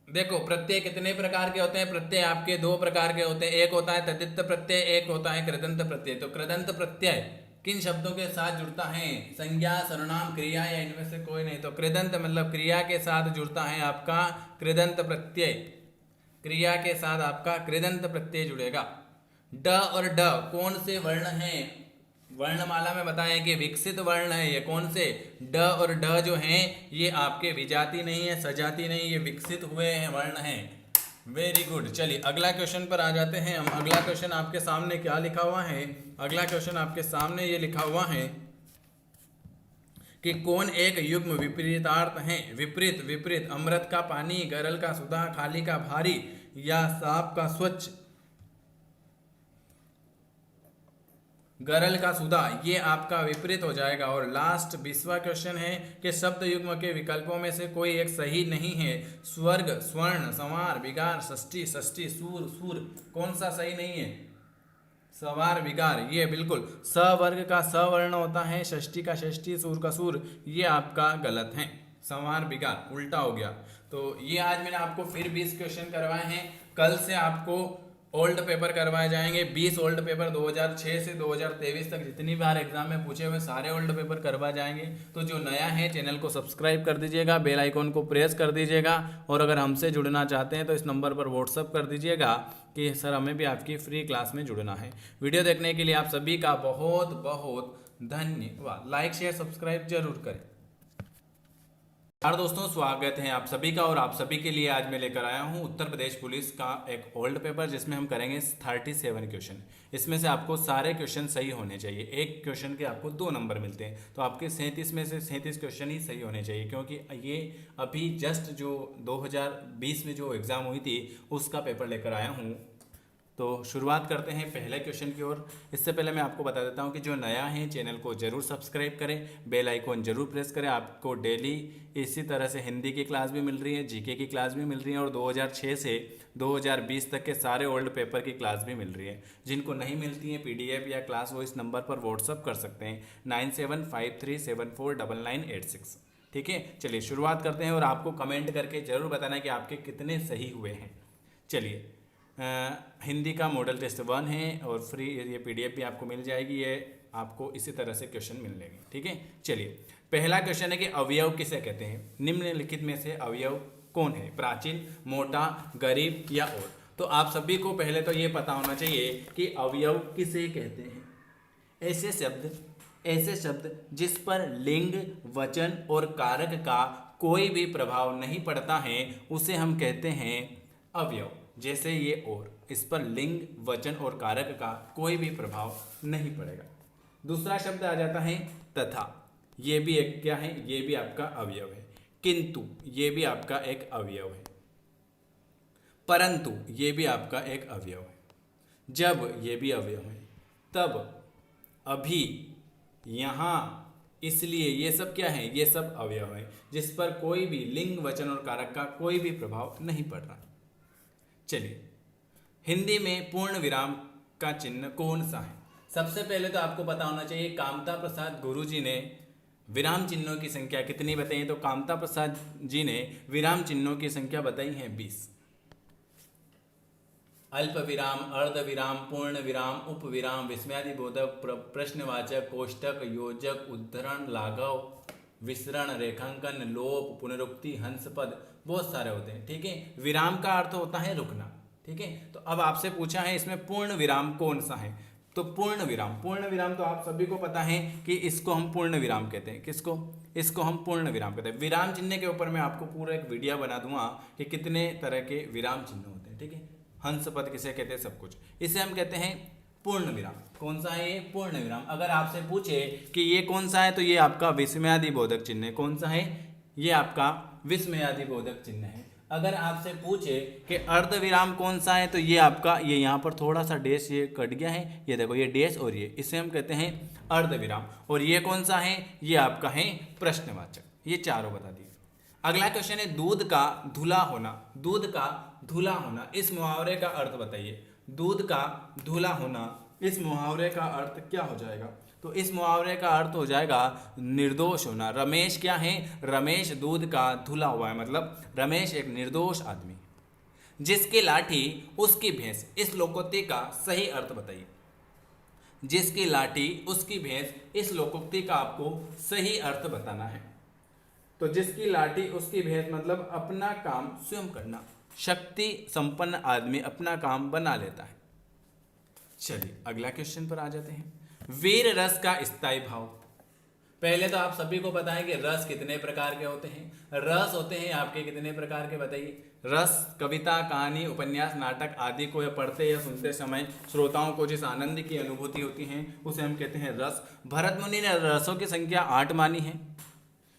देखो प्रत्यय कितने प्रकार के होते हैं? प्रत्यय आपके 2 प्रकार के होते हैं, एक होता है तदित प्रत्यय, एक होता है कृदंत प्रत्यय। तो कृदंत प्रत्यय किन शब्दों के साथ जुड़ता है? संज्ञा, सर्वनाम, क्रिया या इनमें से कोई नहीं। तो कृदंत मतलब क्रिया के साथ जुड़ता है आपका कृदंत प्रत्यय। क्रिया के साथ आपका कृदंत प्रत्यय जुड़ेगा। ड और ड कौन से वर्ण हैं? वर्णमाला में बताएं कि विकसित वर्ण है। ये कौन से? ड और ड जो हैं ये आपके विजाति नहीं है, सजाति नहीं, ये विकसित हुए हैं वर्ण हैं। Very good. चलिए अगला क्वेश्चन पर आ जाते हैं हम। अगला क्वेश्चन आपके सामने क्या लिखा हुआ है? अगला क्वेश्चन आपके सामने ये लिखा हुआ है कि कौन एक युग्म विपरीतार्थ है? विपरीत, विपरीत, अमृत का पानी, गरल का सुधा, खाली का भारी या साफ का स्वच्छ। गरल का सुधा ये आपका विपरीत हो जाएगा। और लास्ट 20वां क्वेश्चन है कि शब्द युग्म के विकल्पों में से कोई एक सही नहीं है। स्वर्ग, स्वर्ण, संवार, विगार, षष्ठी, षष्ठी, सूर, सूर, कौन सा सही नहीं है? सवार, विगार, ये बिल्कुल। सवर्ग का सवर्ण होता है, षष्ठी का षष्ठी, सूर का सूर, ये आपका गलत है। संवार, विगार उल्टा हो गया। तो ये आज मैंने आपको फिर 20 क्वेश्चन करवाए हैं। कल से आपको ओल्ड पेपर करवाए जाएंगे, 20 ओल्ड पेपर 2006 से 2023 तक जितनी बार एग्जाम में पूछे हुए सारे ओल्ड पेपर करवा जाएंगे। तो जो नया है चैनल को सब्सक्राइब कर दीजिएगा, बेल आइकॉन को प्रेस कर दीजिएगा, और अगर हमसे जुड़ना चाहते हैं तो इस नंबर पर व्हाट्सअप कर दीजिएगा कि सर हमें भी आपकी फ्री क्लास में जुड़ना है। वीडियो देखने के लिए आप सभी का बहुत बहुत धन्यवाद। लाइक शेयर सब्सक्राइब जरूर करें। दोस्तों स्वागत है आप सभी का, और आप सभी के लिए आज मैं लेकर आया हूं उत्तर प्रदेश पुलिस का एक ओल्ड पेपर, जिसमें हम करेंगे 37 क्वेश्चन। इसमें से आपको सारे क्वेश्चन सही होने चाहिए, एक क्वेश्चन के आपको 2 नंबर मिलते हैं, तो आपके 37 में से 37 क्वेश्चन ही सही होने चाहिए, क्योंकि ये अभी जस्ट जो 2020 में जो एग्ज़ाम हुई थी उसका पेपर लेकर आया हूँ। तो शुरुआत करते हैं पहले क्वेश्चन की ओर। इससे पहले मैं आपको बता देता हूं कि जो नया है चैनल को जरूर सब्सक्राइब करें, बेल आइकॉन जरूर प्रेस करें। आपको डेली इसी तरह से हिंदी की क्लास भी मिल रही है, जीके की क्लास भी मिल रही है, और 2006 से 2020 तक के सारे ओल्ड पेपर की क्लास भी मिल रही है। जिनको नहीं मिलती है PDF या क्लास, वो इस नंबर पर व्हाट्सअप कर सकते हैं 9753749986। ठीक है, चलिए शुरुआत करते हैं, और आपको कमेंट करके जरूर बताना है कि आपके कितने सही हुए हैं। चलिए, हिंदी का मॉडल टेस्ट 1 है, और फ्री ये PDF भी आपको मिल जाएगी, ये आपको इसी तरह से क्वेश्चन मिल लेंगे। ठीक है, चलिए पहला क्वेश्चन है कि अवयव किसे कहते हैं? निम्नलिखित में से अवयव कौन है? प्राचीन, मोटा, गरीब या और? तो आप सभी को पहले तो ये पता होना चाहिए कि अवयव किसे कहते हैं। ऐसे शब्द जिस पर लिंग, वचन और कारक का कोई भी प्रभाव नहीं पड़ता है उसे हम कहते हैं अवयव। जैसे ये और, इस पर लिंग, वचन और कारक का कोई भी प्रभाव नहीं पड़ेगा। दूसरा शब्द आ जाता है तथा, ये भी एक क्या है? ये भी आपका अवयव है। किंतु, ये भी आपका एक अवयव है। परंतु, ये भी आपका एक अवयव है। जब, ये भी अवयव है। तब, अभी, यहाँ, इसलिए, ये सब क्या है? ये सब अवयव है जिस पर कोई भी लिंग, वचन और कारक का कोई भी प्रभाव नहीं पड़ रहा। चलिए, हिंदी में पूर्ण विराम का चिन्ह कौन सा है? सबसे पहले तो आपको पता होना चाहिए, कामता प्रसाद गुरुजी ने विराम चिन्हों की संख्या कितनी बताई है? तो कामता प्रसाद जी ने विराम चिन्हों की संख्या बताई है 20। अल्प विराम, अर्ध विराम, पूर्ण विराम, उपविराम, विस्मयादिबोधक, प्रश्नवाचक, कोष्टक, योजक, उद्धरण, लाघव, विसरण, रेखांकन, लोप, पुनरुक्ति, हंसपद, बहुत सारे होते हैं। ठीक है, विराम का अर्थ होता है रुकना। ठीक है, तो अब आपसे पूछा है इसमें पूर्ण विराम कौन सा है? तो पूर्ण विराम तो आप सभी को पता है कि इसको हम पूर्ण विराम कहते हैं। किसको? इसको हम पूर्ण विराम कहते हैं। विराम चिन्ह के ऊपर मैं आपको पूरा एक वीडियो बना दूंगा कि कितने तरह के विराम चिन्ह होते हैं। ठीक है, हंस पद किसे कहते हैं, सब कुछ। इसे हम कहते हैं पूर्ण विराम। कौन सा है ये? पूर्ण विराम। अगर आपसे पूछे कि ये कौन सा है, तो ये आपका विस्मयादिबोधक चिन्ह है। कौन सा है? ये आपका विस्मयादिबोधक चिन्ह है। अगर आपसे पूछे कि अर्ध विराम कौन सा है, तो ये आपका, ये यहाँ पर थोड़ा सा डैश ये कट गया है, ये देखो, ये डैश और ये, इसे हम कहते हैं अर्ध विराम। और ये कौन सा है? ये आपका है प्रश्नवाचक। ये चारों बता दिए। अगला क्वेश्चन है दूध का धुला होना। दूध का धुला होना, इस मुहावरे का अर्थ बताइए। दूध का धुला होना, इस मुहावरे का अर्थ क्या हो जाएगा? तो इस मुहावरे का अर्थ हो जाएगा निर्दोष होना। रमेश क्या है? रमेश दूध का धुला हुआ है, मतलब रमेश एक निर्दोष आदमी। जिसकी लाठी उसकी भैंस, इस लोकोक्ति का सही अर्थ बताइए। जिसकी लाठी उसकी भैंस, इस लोकोक्ति का आपको सही अर्थ बताना है। तो जिसकी लाठी उसकी भैंस मतलब अपना काम स्वयं करना। शक्ति संपन्न आदमी अपना काम बना लेता है। चलिए अगला क्वेश्चन पर आ जाते हैं। वीर रस का स्थायी भाव। पहले तो आप सभी को पता है कि रस कितने प्रकार के होते हैं। रस होते हैं आपके कितने प्रकार के बताइए। रस कविता, कहानी, उपन्यास, नाटक आदि को पढ़ते या सुनते समय श्रोताओं को जिस आनंद की अनुभूति होती है उसे हम कहते हैं रस। भरत मुनि ने रसों की संख्या 8 मानी है।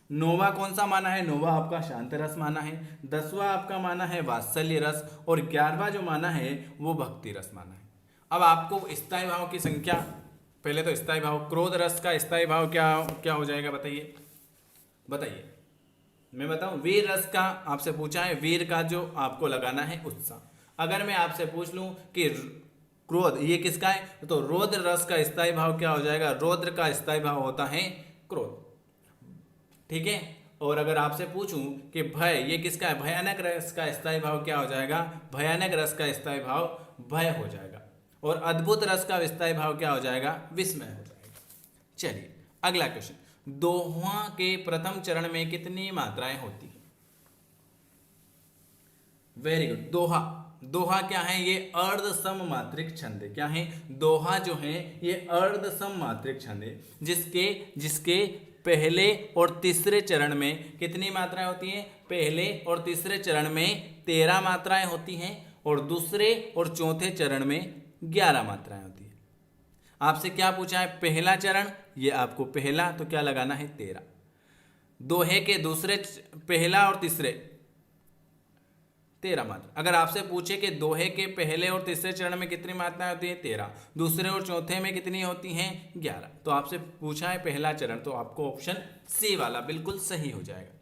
नौवां कौन सा माना है? नौवां आपका शांत रस माना है। 10वां आपका माना है वात्सल्य रस, और 11वां जो माना है वो भक्ति रस माना है। अब आपको स्थायी भाव की संख्या, पहले तो स्थायी भाव, क्रोध रस का स्थायी भाव क्या हो जाएगा बताइए। मैं बताऊं, वीर रस का आपसे पूछा है, वीर का जो आपको लगाना है उत्साह। अगर मैं आपसे पूछ लूं कि क्रोध ये किसका है, तो रौद्र रस का स्थायी भाव क्या हो जाएगा? रौद्र का स्थायी भाव होता है क्रोध। ठीक है, और अगर आपसे पूछूं कि भय ये किसका है, भयानक रस का स्थायी भाव क्या हो जाएगा, भयानक रस का स्थायी भाव भय हो जाएगा। और अद्भुत रस का स्थायी भाव क्या हो जाएगा, विस्मय हो जाएगा। चलिए अगला क्वेश्चन, दोहा के प्रथम चरण में कितनी मात्राएं होती हैं? Very good. दोहा, दोहा क्या है, ये अर्ध सममात्रिक छंद है। क्या है, दोहा जो है ये अर्ध सममात्रिक छंद है, जिसके पहले और तीसरे चरण में कितनी मात्राएं होती हैं? पहले और तीसरे चरण में 13 मात्राएं होती हैं और दूसरे और चौथे चरण में 11 मात्राएं होती हैं। आपसे क्या पूछा है, पहला चरण, ये आपको पहला तो क्या लगाना है 13, दोहे के दूसरे, पहला और तीसरे 13 मात्रा। अगर आपसे पूछे कि दोहे के पहले और तीसरे चरण में कितनी मात्राएं होती हैं 13, दूसरे और चौथे में कितनी होती हैं 11, तो आपसे पूछा है पहला चरण, तो आपको ऑप्शन सी वाला बिल्कुल सही हो जाएगा।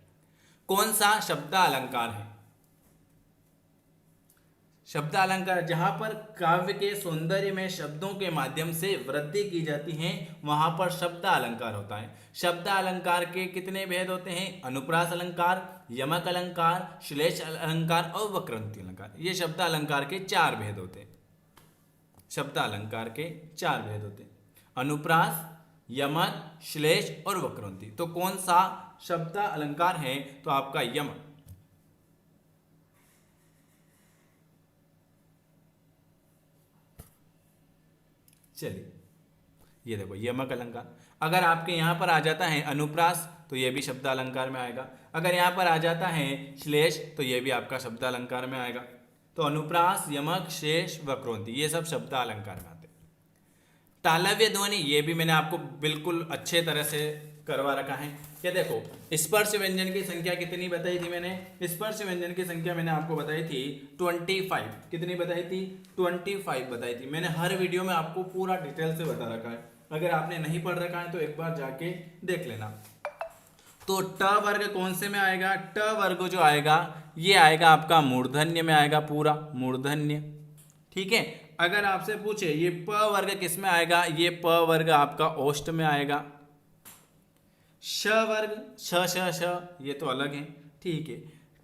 कौन सा शब्दालंकार है? शब्दालंकार, जहां पर काव्य के सौंदर्य में शब्दों के माध्यम से वृद्धि की जाती है वहां पर शब्दालंकार होता है। शब्दालंकार के कितने भेद होते हैं? अनुप्रास अलंकार, यमक अलंकार, श्लेष अलंकार और वक्रांति अलंकार। ये शब्दालंकार के 4 भेद होते हैं। शब्दालंकार के 4 भेद होते हैं, अनुप्रास, यमक, श्लेष और वक्रांति। तो कौन सा शब्दालंकार है? तो आपका यमक। चलिए ये देखो यमक अलंकार। अगर आपके यहां पर आ जाता है अनुप्रास तो ये भी शब्दालंकार में आएगा। अगर यहां पर आ जाता है श्लेष तो ये भी आपका शब्दालंकार में आएगा। तो अनुप्रास, यमक, शेष, वक्रांति ये सब शब्दालंकार में आते हैं। तालव्य ध्वनि ये भी मैंने आपको बिल्कुल अच्छे तरह से करवा रखा है। क्या देखो, स्पर्श व्यंजन की संख्या कितनी बताई थी मैंने? स्पर्श व्यंजन की संख्या मैंने आपको बताई थी 25। कितनी बताई थी? 25 बताई थी। मैंने हर वीडियो में आपको पूरा डिटेल से बता रखा है। अगर आपने नहीं पढ़ रखा है तो एक बार जाके देख लेना। तो ट वर्ग कौन से में आएगा? ट वर्ग जो आएगा ये आएगा आपका मूर्धन्य में आएगा, पूरा मूर्धन्य। ठीक है। अगर आपसे पूछे ये प वर्ग किस में आएगा? ये प वर्ग आपका ओष्ठ में आएगा। श वर्ग, श ये तो अलग है। ठीक है।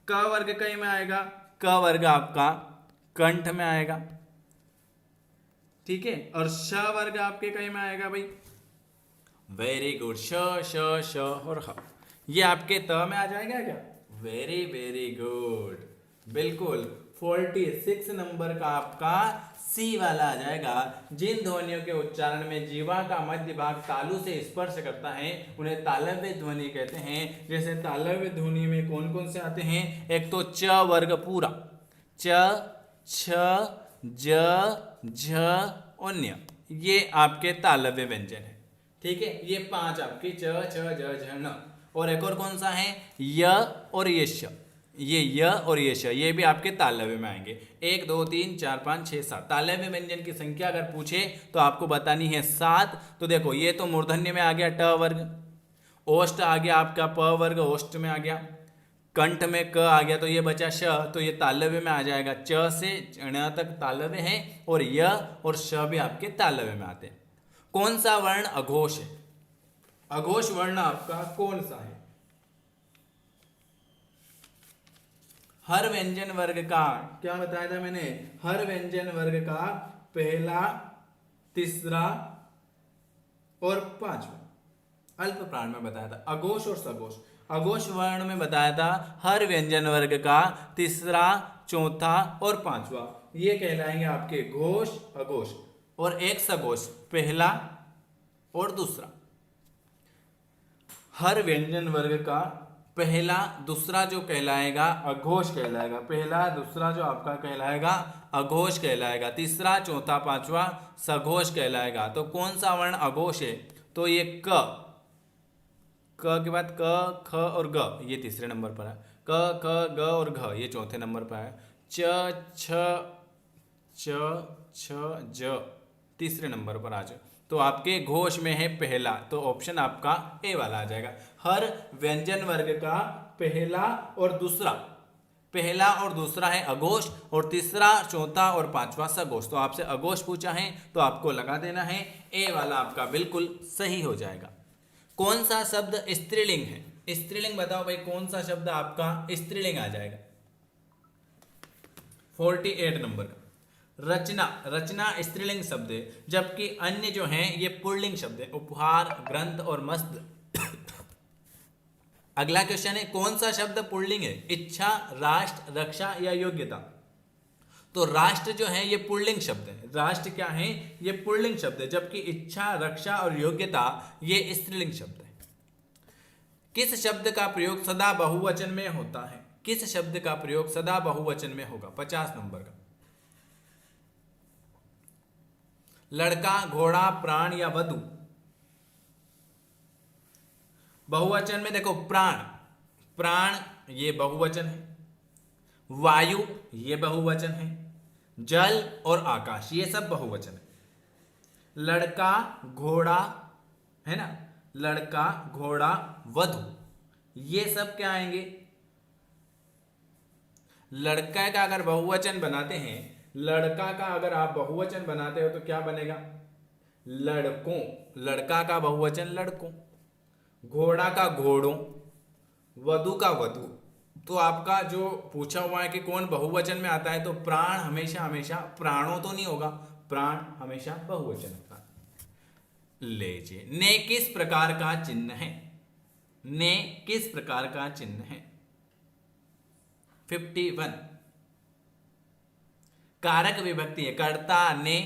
क वर्ग कई में आएगा? क वर्ग आपका कंठ में आएगा। ठीक है। और श वर्ग आपके कई में आएगा भाई? वेरी गुड, श और ह ये आपके त में आ जाएगा क्या? वेरी वेरी गुड, बिल्कुल 46 नंबर का आपका सी वाला आ जाएगा। जिन ध्वनियों के उच्चारण में जीवा का मध्य भाग तालु से स्पर्श करता है उन्हें तालव्य ध्वनि कहते हैं। जैसे तालव्य ध्वनि में कौन कौन से आते हैं? एक तो च वर्ग पूरा, च, छ, ज, झ, अन्य, ये आपके तालव्य व्यंजन है। ठीक है। ये 5 आपके च, छ, ज, झ, न। और एक और कौन सा है? य और ये श, ये य और ये श, ये भी आपके तालव्य में आएंगे। 1 2 3 4 5 6 7 तालव्य व्यंजन की संख्या अगर पूछे तो आपको बतानी है 7। तो देखो ये तो मूर्धन्य में आ गया ट वर्ग, ओष्ठ आ गया आपका प वर्ग, ओष्ठ में आ गया, कंठ में क आ गया, तो ये बचा श, तो ये तालव्य में आ जाएगा। च से ण तक तालव्य है और य और श भी आपके तालव्य में आते हैं। कौन सा वर्ण अघोष है? अघोष वर्ण आपका कौन सा है? हर व्यंजन वर्ग का, क्या बताया था मैंने? हर व्यंजन वर्ग का पहला, तीसरा और पांचवा अल्प प्राण में बताया था। अघोष और सघोष, अघोष वर्ण में बताया था हर व्यंजन वर्ग का तीसरा, चौथा और पांचवा, ये कहलाएंगे आपके घोष, अघोष। और एक सघोष, पहला और दूसरा। हर व्यंजन वर्ग का पहला, दूसरा जो कहलाएगा अघोष कहलाएगा। पहला, दूसरा जो आपका कहलाएगा अघोष कहलाएगा। तीसरा, चौथा, पांचवा सघोष कहलाएगा। तो कौन सा वर्ण अघोष है? तो ये क के बाद क, ख और ग ये तीसरे नंबर पर है। क, ख, ग और घ ये चौथे नंबर पर है। च, छ, ज तीसरे नंबर पर आ जाए। तो आपके घोष में है पहला, तो ऑप्शन आपका ए वाला आ जाएगा। हर व्यंजन वर्ग का पहला और दूसरा, पहला और दूसरा है अघोष और तीसरा, चौथा और पांचवा सघोष। तो आपसे अघोष पूछा है तो आपको लगा देना है ए वाला आपका बिल्कुल सही हो जाएगा। कौन सा शब्द स्त्रीलिंग है? स्त्रीलिंग बताओ भाई, कौन सा शब्द आपका स्त्रीलिंग आ जाएगा? 48 नंबर का रचना। रचना स्त्रीलिंग शब्द है, जबकि अन्य जो हैं ये पुल्लिंग शब्द है, उपहार, ग्रंथ और मस्त। अगला क्वेश्चन है, कौन सा शब्द पुल्लिंग है? इच्छा, राष्ट्र, रक्षा या योग्यता? तो राष्ट्र जो है ये पुल्लिंग शब्द है। राष्ट्र क्या है? ये पुल्लिंग शब्द है, जबकि इच्छा, रक्षा और योग्यता ये स्त्रीलिंग शब्द है। किस शब्द का प्रयोग सदा बहुवचन में होता है? किस शब्द का प्रयोग सदा बहुवचन में होगा? 50 नंबर का लड़का, घोड़ा, प्राण या वधु? बहुवचन में देखो, प्राण, प्राण ये बहुवचन है, वायु ये बहुवचन है, जल और आकाश ये सब बहुवचन है। लड़का, घोड़ा है ना, लड़का, घोड़ा, वधु ये सब क्या आएंगे? लड़का का अगर बहुवचन बनाते हैं, लड़का का अगर आप बहुवचन बनाते हो तो क्या बनेगा? लड़कों। लड़का का बहुवचन लड़कों, घोड़ा का घोड़ों, वधु का वधु। तो आपका जो पूछा हुआ है कि कौन बहुवचन में आता है, तो प्राण हमेशा हमेशा प्राणों तो नहीं होगा, प्राण हमेशा बहुवचन होता है। लीजिए, ने किस प्रकार का चिन्ह है? ने किस प्रकार का चिन्ह है? 51 कारक विभक्ति है, कर्ता ने,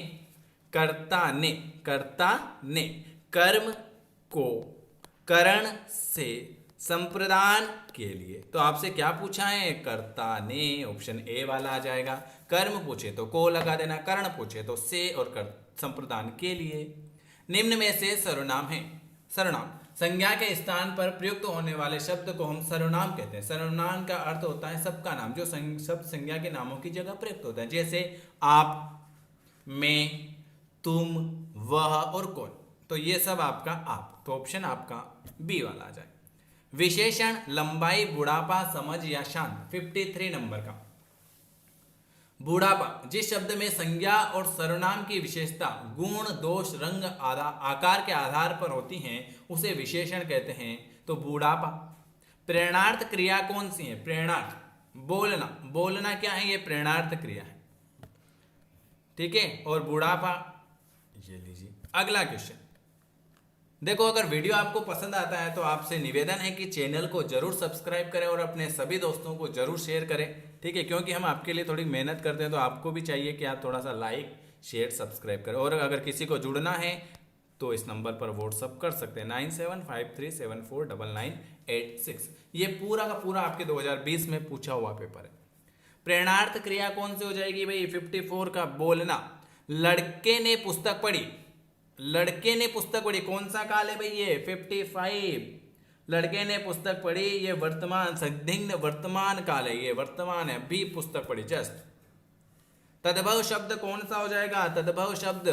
कर्ता ने, कर्ता ने कर्म को करण से संप्रदान के लिए। तो आपसे क्या पूछा है? कर्ता ने, ऑप्शन ए वाला आ जाएगा। कर्म पूछे तो को लगा देना, करण पूछे तो से, और कर संप्रदान के लिए। निम्न में से सर्वनाम है। सर्वनाम संज्ञा के स्थान पर प्रयुक्त होने वाले शब्द को हम सर्वनाम कहते हैं। सर्वनाम का अर्थ होता है सबका नाम, जो शब्द संज्ञा के नामों की जगह प्रयुक्त होता है, जैसे आप, मैं, तुम, वह और कौन। तो ये सब आपका आप, तो ऑप्शन आपका बी वाला आ जाए। विशेषण लंबाई, बुढ़ापा, समझ या शांत। 53 नंबर का बुढ़ापा, जिस शब्द में संज्ञा और सर्वनाम की विशेषता गुण, दोष, रंग, आकार के आधार पर होती हैं उसे विशेषण कहते हैं। तो बुढ़ापा। प्रेरणार्थ क्रिया कौन सी है? प्रेरणार्थ बोलना। बोलना क्या है? ये प्रेरणार्थ क्रिया है, ठीक है। और बुढ़ापा ये लीजिए। अगला क्वेश्चन देखो, अगर वीडियो आपको पसंद आता है तो आपसे निवेदन है कि चैनल को जरूर सब्सक्राइब करें और अपने सभी दोस्तों को जरूर शेयर करें, ठीक है, क्योंकि हम आपके लिए थोड़ी मेहनत करते हैं, तो आपको भी चाहिए कि आप थोड़ा सा लाइक, शेयर, सब्सक्राइब करें। और अगर किसी को जुड़ना है तो इस नंबर पर व्हाट्सअप कर सकते हैं 9753749986। ये पूरा का पूरा आपके 2020 में पूछा हुआ पेपर है। प्रेरणार्थ क्रिया कौन सी हो जाएगी भाई? 54 का बोलना। लड़के ने पुस्तक पढ़ी। लड़के ने पुस्तक पढ़ी, कौन सा काल है भाई? ये 55। लड़के ने पुस्तक पढ़ी, ये वर्तमान संदिग्ध वर्तमान काल है, ये वर्तमान है, भी पुस्तक पढ़ी जस्ट। तद्भव शब्द कौन सा हो जाएगा? तद्भव शब्द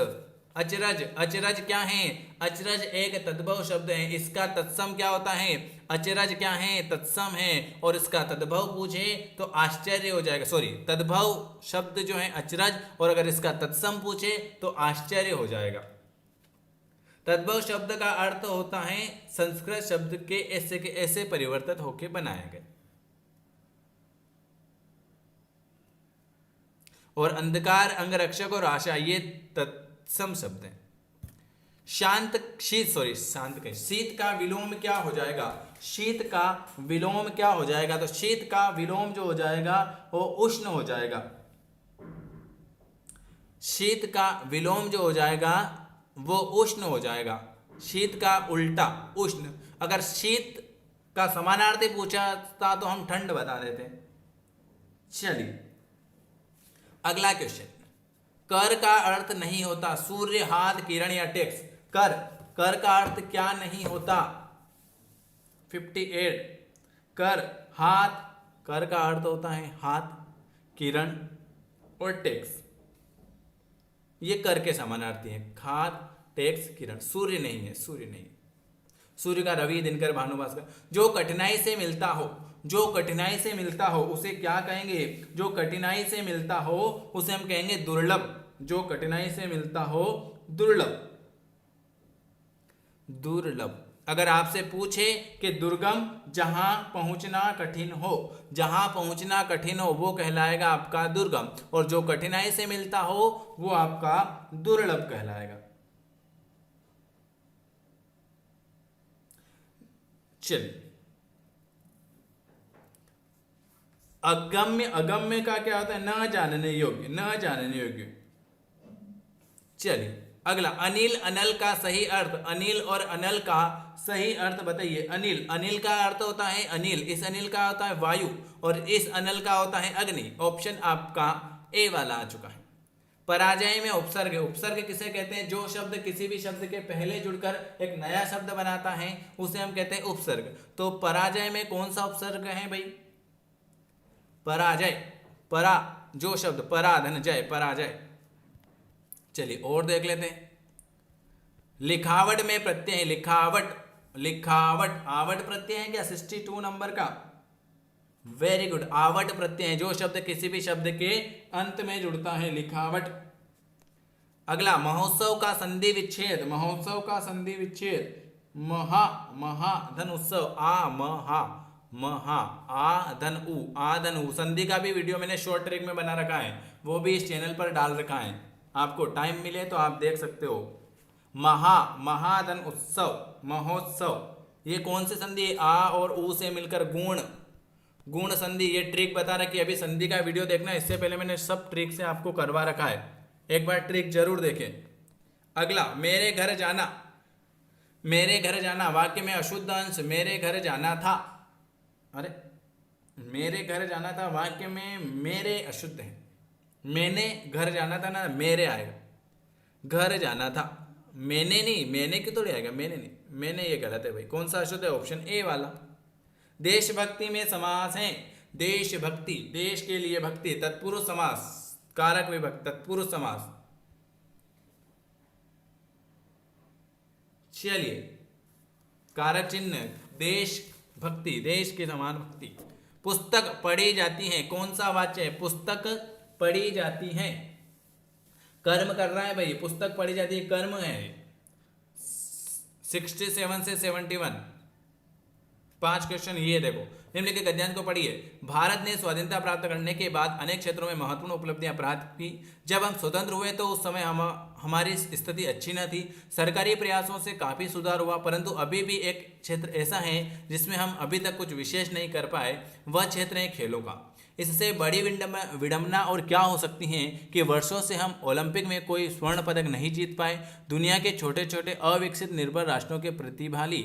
अचरज। अचरज क्या है? अचरज एक तद्भव शब्द है, इसका तत्सम क्या होता है? अचरज क्या है? तत्सम है। और इसका तद्भव पूछे तो आश्चर्य हो जाएगा। सॉरी, तद्भव शब्द जो है अचरज, और अगर इसका तत्सम पूछे तो आश्चर्य हो जाएगा। तद्भव शब्द का अर्थ होता है संस्कृत शब्द के ऐसे परिवर्तित होकर बनाया गया। और अंधकार, अंगरक्षक और आशा ये तत्सम शब्द हैं। शांत शीत का विलोम क्या हो जाएगा? शीत का विलोम क्या हो जाएगा? तो शीत का विलोम जो हो जाएगा वो उष्ण हो जाएगा। शीत का विलोम जो हो जाएगा वो उष्ण हो जाएगा। शीत का उल्टा उष्ण। अगर शीत का समानार्थी पूछा था तो हम ठंड बता देते। चलिए अगला क्वेश्चन। कर का अर्थ नहीं होता सूर्य, हाथ, किरण या टैक्स। कर का अर्थ क्या नहीं होता? 58 कर, हाथ। कर का अर्थ होता है हाथ, किरण और टैक्स। ये कर के समानार्थी है, हाथ, टैक्स, किरण। सूर्य नहीं है, सूर्य नहीं। सूर्य का रवि, दिनकर, भानुभास्कर। जो कठिनाई से मिलता हो, जो कठिनाई से मिलता हो उसे क्या कहेंगे? जो कठिनाई से मिलता हो उसे हम कहेंगे दुर्लभ। जो कठिनाई से मिलता हो दुर्लभ। दुर्लभ अगर आपसे पूछे कि दुर्गम जहां पहुंचना कठिन हो, जहां पहुंचना कठिन हो वो कहलाएगा आपका दुर्गम, और जो कठिनाई से मिलता हो वो आपका दुर्लभ कहलाएगा। चलिए, अगम्य, अगम्य का क्या होता है? न जानने योग्य, न जानने योग्य। चलिए अगला, अनिल अनल का सही अर्थ, अनिल और अनल का सही अर्थ बताइए। अनिल, अनिल का अर्थ होता है अनिल, इस अनिल का होता है वायु, और इस अनल का होता है अग्नि। ऑप्शन आपका ए वाला आ चुका है। पराजय में उपसर्ग, उपसर्ग किसे कहते हैं? जो शब्द किसी भी शब्द के पहले जुड़कर एक नया शब्द बनाता है उसे हम कहते हैं उपसर्ग। तो पराजय में कौन सा उपसर्ग है भाई? पराजय, परा जो शब्द, परा धन जय, पराजय। चलिए और देख लेते हैं। लिखावट में प्रत्यय है, लिखावट, लिखावट, आवट प्रत्यय है क्या 62 नंबर का? वेरी गुड, आवट प्रत्यय है, जो शब्द किसी भी शब्द के अंत में जुड़ता है, लिखावट। अगला, महोत्सव का संधि विच्छेद, महोत्सव का संधि विच्छेद, महा, महा धन उत्सव, आ महा, महा, आ धन उ, आ धन उ। संधि का भी वीडियो मैंने शॉर्ट ट्रिक में बना रखा है, वो भी इस चैनल पर डाल रखा है, आपको टाइम मिले तो आप देख सकते हो। महा, महाधन उत्सव, महोत्सव, ये कौन सी संधि है? आ और उ से मिलकर गुण, गुण संधि। ये ट्रिक बता रखी है, अभी संधि का वीडियो देखना, इससे पहले मैंने सब ट्रिक से आपको करवा रखा है, एक बार ट्रिक जरूर देखें। अगला, मेरे घर जाना, मेरे घर जाना, वाक्य में अशुद्ध अंश मेरे घर जाना था, अरे मेरे घर जाना था, वाक्य में मेरे अशुद्ध है, मैंने घर जाना था ना, मेरे आएगा, घर जाना था, मैंने नहीं, मैंने क्यों थोड़ी आएगा, मैंने नहीं, मैंने, ये गलत है भाई। कौन सा अशुद्ध है? ऑप्शन ए वाला। देशभक्ति में समास है, देशभक्ति, देश के लिए भक्ति, तत्पुरुष समास, कारक विभक्ति, तत्पुरुष समास। चलिए, कारक चिन्ह, देश भक्ति, देश के समान भक्ति। पुस्तक पढ़ी जाती है, कौन सा वाच्य है? पुस्तक पढ़ी जाती है, कर्म कर रहा है भाई, पुस्तक पढ़ी जाती है, कर्म है। 67 से 71 5 क्वेश्चन ये देखो। निम्नलिखित गद्यांश को पढ़िए। भारत ने स्वाधीनता प्राप्त करने के बाद अनेक क्षेत्रों में महत्वपूर्ण उपलब्धियां प्राप्त की। जब हम स्वतंत्र हुए तो उस समय हमारी स्थिति अच्छी न थी। सरकारी प्रयासों से काफ़ी सुधार हुआ, परंतु अभी भी एक क्षेत्र ऐसा है जिसमें हम अभी तक कुछ विशेष नहीं कर पाए, वह क्षेत्र है खेलों का। इससे बड़ी विडंबना और क्या हो सकती है कि वर्षों से हम ओलंपिक में कोई स्वर्ण पदक नहीं जीत पाए। दुनिया के छोटे छोटे अविकसित निर्भर राष्ट्रों के प्रतिभागी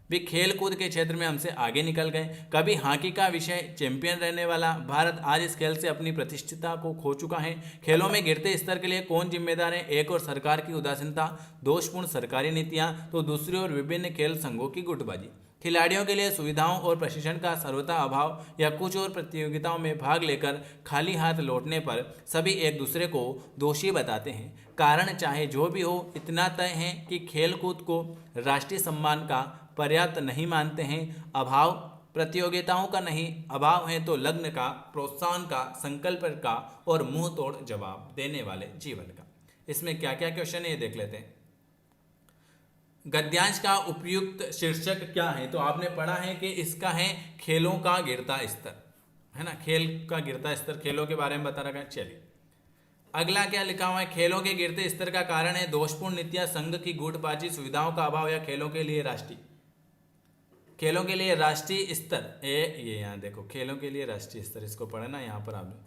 भी खेल कूद के क्षेत्र में हमसे आगे निकल गए। कभी हॉकी का विषय चैंपियन रहने वाला भारत आज इस खेल से अपनी प्रतिष्ठिता को खो चुका है। खेलों में गिरते स्तर के लिए कौन जिम्मेदार है? एक और सरकार की उदासीनता, दोषपूर्ण सरकारी नीतियां, तो दूसरी ओर विभिन्न खेल संघों की गुटबाजी। खिलाड़ियों के लिए सुविधाओं और प्रशिक्षण का सर्वथा अभाव या कुछ और प्रतियोगिताओं में भाग लेकर खाली हाथ लौटने पर सभी एक दूसरे को दोषी बताते हैं। कारण चाहे जो भी हो, इतना तय है कि खेलकूद को राष्ट्रीय सम्मान का पर्याप्त नहीं मानते हैं। अभाव प्रतियोगिताओं का नहीं, अभाव है तो लग्न का, प्रोत्साहन का, संकल्प का और मुंह तोड़ जवाब देने वाले जीवन का। इसमें क्या क्या क्वेश्चन है ये देख लेते हैं। गद्यांश का उपयुक्त शीर्षक क्या है? तो आपने पढ़ा है कि इसका है खेलों का गिरता स्तर, है ना, खेल का गिरता स्तर, खेलों के बारे में बता रखा है। चलिए अगला क्या लिखा हुआ है? खेलों के गिरते स्तर का कारण है दोषपूर्ण नीतियां, संघ की गुटबाजी, सुविधाओं का अभाव या खेलों के लिए राष्ट्रीय, खेलों के लिए राष्ट्रीय स्तर। ये यहाँ देखो, खेलों के लिए राष्ट्रीय स्तर, इसको पढ़े ना यहाँ पर आपने,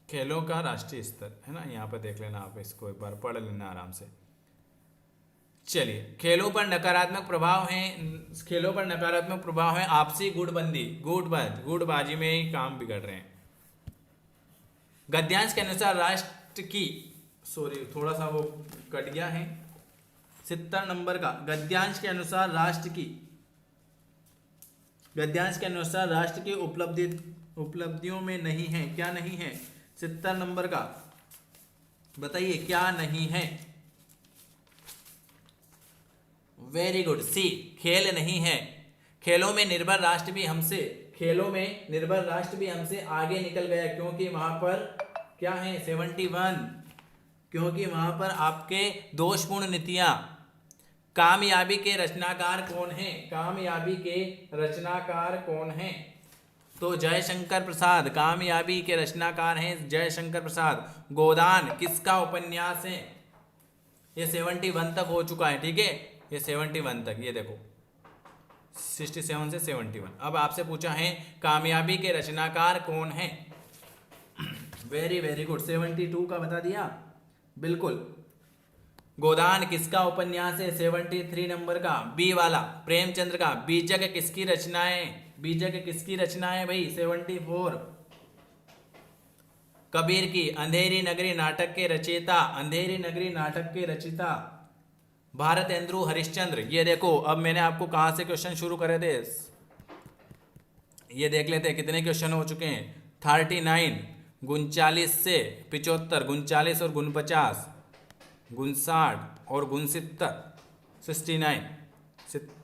खेलों का राष्ट्रीय स्तर, है ना, यहाँ पर देख लेना आप, इसको एक बार पढ़ लेना आराम से। चलिए, खेलों पर नकारात्मक प्रभाव है, खेलों पर नकारात्मक प्रभाव है आपसी गुटबंदी, गुटबाजी में ही काम बिगड़ रहे हैं। गद्यांश के अनुसार राष्ट्र की, सॉरी थोड़ा सा वो कट गया है, 70 नंबर का। गद्यांश के अनुसार राष्ट्र की, गद्यांश के अनुसार राष्ट्र की उपलब्धियों में नहीं है, क्या नहीं है? 70 नंबर का बताइए क्या नहीं है? वेरी गुड, सी, खेल नहीं है। खेलों में निर्भर राष्ट्र भी हमसे, खेलों में निर्भर राष्ट्र भी हमसे आगे निकल गया, क्योंकि वहां पर क्या है 71, क्योंकि वहां पर आपके दोषपूर्ण नीतियां। कामयाबी के रचनाकार कौन हैं? कामयाबी के रचनाकार कौन हैं? तो जयशंकर प्रसाद कामयाबी के रचनाकार हैं, जयशंकर प्रसाद। गोदान किसका उपन्यास है? ये 71 तक हो चुका है, ठीक है, ये 71 तक, ये देखो 67 से 71। अब आपसे पूछा है कामयाबी के रचनाकार कौन है? वेरी वेरी गुड, 72 का बता दिया, बिल्कुल। गोदान किसका उपन्यास है? 73 नंबर का, बी वाला, प्रेमचंद्र का। बीजक किसकी रचनाएं? बीजक किसकी रचनाएं भाई? 74। कबीर की अंधेरी नगरी नाटक के रचयिता, अंधेरी नगरी नाटक के रचयिता भारतेंदु हरिश्चंद्र। ये देखो, अब मैंने आपको कहाँ से क्वेश्चन शुरू करे थे, ये देख लेते हैं कितने क्वेश्चन हो चुके हैं। 39, 39 से 75, 39 और 49, 59 और 69, 69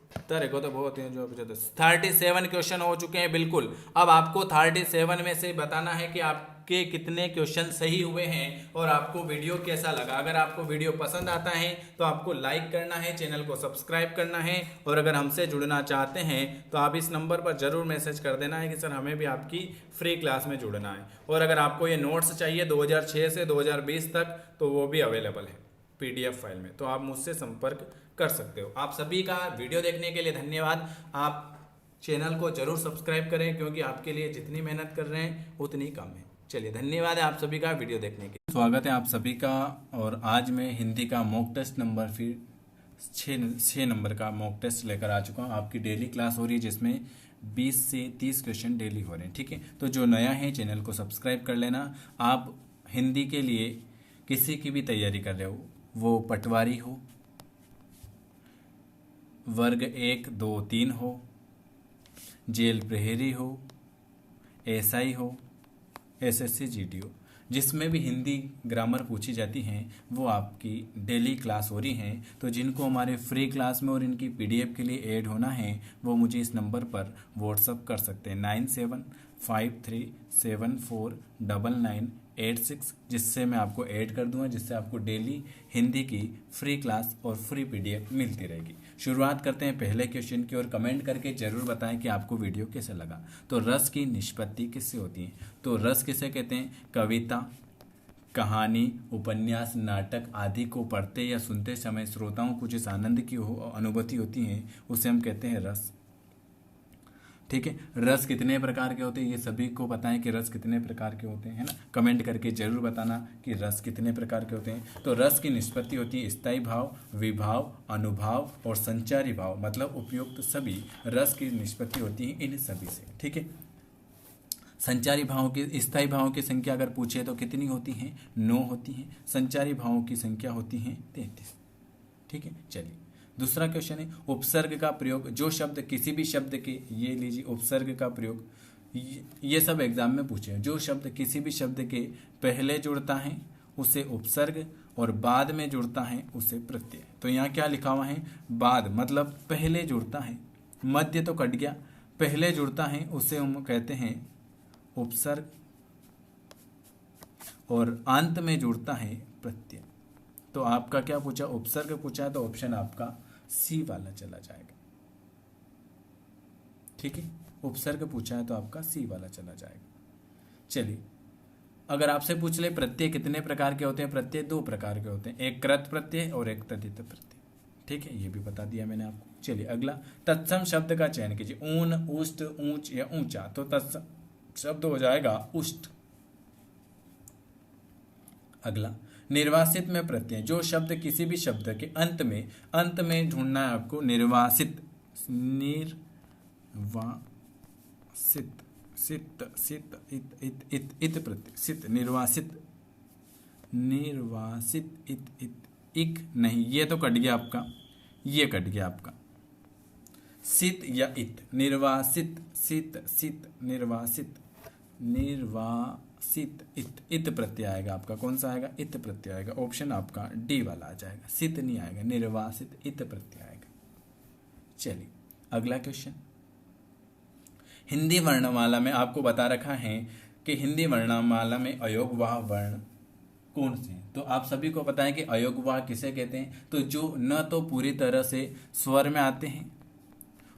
70 को तो बहुत है जो 37 क्वेश्चन हो चुके हैं, बिल्कुल। अब आपको 37 में से बताना है कि आपके कितने क्वेश्चन सही हुए हैं और आपको वीडियो कैसा लगा। अगर आपको वीडियो पसंद आता है तो आपको लाइक करना है, चैनल को सब्सक्राइब करना है, और अगर हमसे जुड़ना चाहते हैं तो आप इस नंबर पर ज़रूर मैसेज कर देना है कि सर हमें भी आपकी फ्री क्लास में जुड़ना है। और अगर आपको ये नोट्स चाहिए 2006 से 2020 तक तो वो भी अवेलेबल है PDF फाइल में, तो आप मुझसे संपर्क कर सकते हो। आप सभी का वीडियो देखने के लिए धन्यवाद। आप चैनल को जरूर सब्सक्राइब करें, क्योंकि आपके लिए जितनी मेहनत कर रहे हैं उतनी कम है। चलिए, धन्यवाद है आप सभी का वीडियो देखने के लिए। स्वागत है आप सभी का। और आज मैं हिंदी का मॉक टेस्ट नंबर फिर 6 नंबर का मॉक टेस्ट लेकर आ चुका हूँ। आपकी डेली क्लास हो रही है जिसमें 20 से 30 क्वेश्चन डेली हो रहे हैं, ठीक है। तो जो नया है चैनल को सब्सक्राइब कर लेना। आप हिंदी के लिए किसी की भी तैयारी कर रहे हो, वो पटवारी हो, वर्ग 1, 2, 3 हो, जेल प्रहरी हो, SI हो, SSC GD हो, जिसमें भी हिंदी ग्रामर पूछी जाती हैं वो आपकी डेली क्लास हो रही हैं। तो जिनको हमारे फ्री क्लास में और इनकी PDF के लिए ऐड होना है वो मुझे इस नंबर पर व्हाट्सअप कर सकते हैं 9753749986, जिससे मैं आपको ऐड कर दूंगा, जिससे आपको डेली हिंदी की फ्री क्लास और फ्री PDF मिलती रहेगी। शुरुआत करते हैं पहले क्वेश्चन की, और कमेंट करके जरूर बताएं कि आपको वीडियो कैसा लगा। तो रस की निष्पत्ति किससे होती है? तो रस किसे कहते हैं? कविता, कहानी, उपन्यास, नाटक आदि को पढ़ते या सुनते समय श्रोताओं को जिस आनंद की अनुभूति होती है उसे हम कहते हैं रस, ठीक है। रस कितने प्रकार के होते हैं ये सभी को पता है कि रस कितने प्रकार के होते हैं, है ना। कमेंट करके जरूर बताना कि रस कितने प्रकार के होते हैं। तो रस की निष्पत्ति होती है स्थायी भाव, विभाव, अनुभाव और संचारी भाव, मतलब उपयुक्त सभी रस की निष्पत्ति होती है इन सभी से, ठीक है। संचारी भावों की, स्थायी भावों की संख्या अगर पूछे तो कितनी होती है? 9 होती है। संचारी भावों की संख्या होती है 33, ठीक है। चलिए, दूसरा क्वेश्चन है उपसर्ग का प्रयोग। जो शब्द किसी भी शब्द के, ये लीजिए उपसर्ग का प्रयोग, ये सब एग्जाम में पूछे हैं। जो शब्द किसी भी शब्द के पहले जुड़ता है उसे उपसर्ग और बाद में जुड़ता है उसे प्रत्यय। तो यहाँ क्या लिखा हुआ है? बाद मतलब पहले जुड़ता है, मध्य तो कट गया, पहले जुड़ता है उसे हम कहते हैं उपसर्ग और अंत में जुड़ता है प्रत्यय। तो आपका क्या पूछा? उपसर्ग पूछा है, तो ऑप्शन आपका C वाला चला जाएगा, ठीक है। उपसर्ग पूछा है तो आपका C वाला चला जाएगा। चलिए, अगर आपसे पूछ ले प्रत्यय कितने प्रकार के होते हैं? प्रत्यय 2 प्रकार के होते हैं, एक कृत प्रत्यय और एक तद्धित प्रत्यय, ठीक है। ये भी बता दिया मैंने आपको। चलिए अगला, तत्सम शब्द का चयन कीजिए। ऊन, उष्ट, ऊंच या ऊंचा, तो तत्सम शब्द हो जाएगा उष्ट। अगला, निर्वासित में प्रत्यय। जो शब्द किसी भी शब्द के अंत में ढूंढना है आपको, निर्वासित, निर्वासित, सित, सित, इत प्रत्यय, सित, निर्वासित, इत, इक नहीं, ये तो कट गया आपका, ये कट गया आपका। सित या इत, निर्वासित, सित, सित, निर्वासित, इत प्रत्यय आएगा आपका। कौन सा आएगा? इत प्रत्यय आएगा। ऑप्शन आपका D वाला आ जाएगा, सित नहीं आएगा, निर्वासित इत प्रत्यय आएगा। चलिए अगला क्वेश्चन, हिंदी वर्णमाला में आपको बता रखा है कि हिंदी वर्णमाला में अयोगवाह वर्ण कौन से हैं? तो आप सभी को पता है कि अयोग्यवाक किसे कहते हैं, तो जो न तो पूरी तरह से स्वर में आते हैं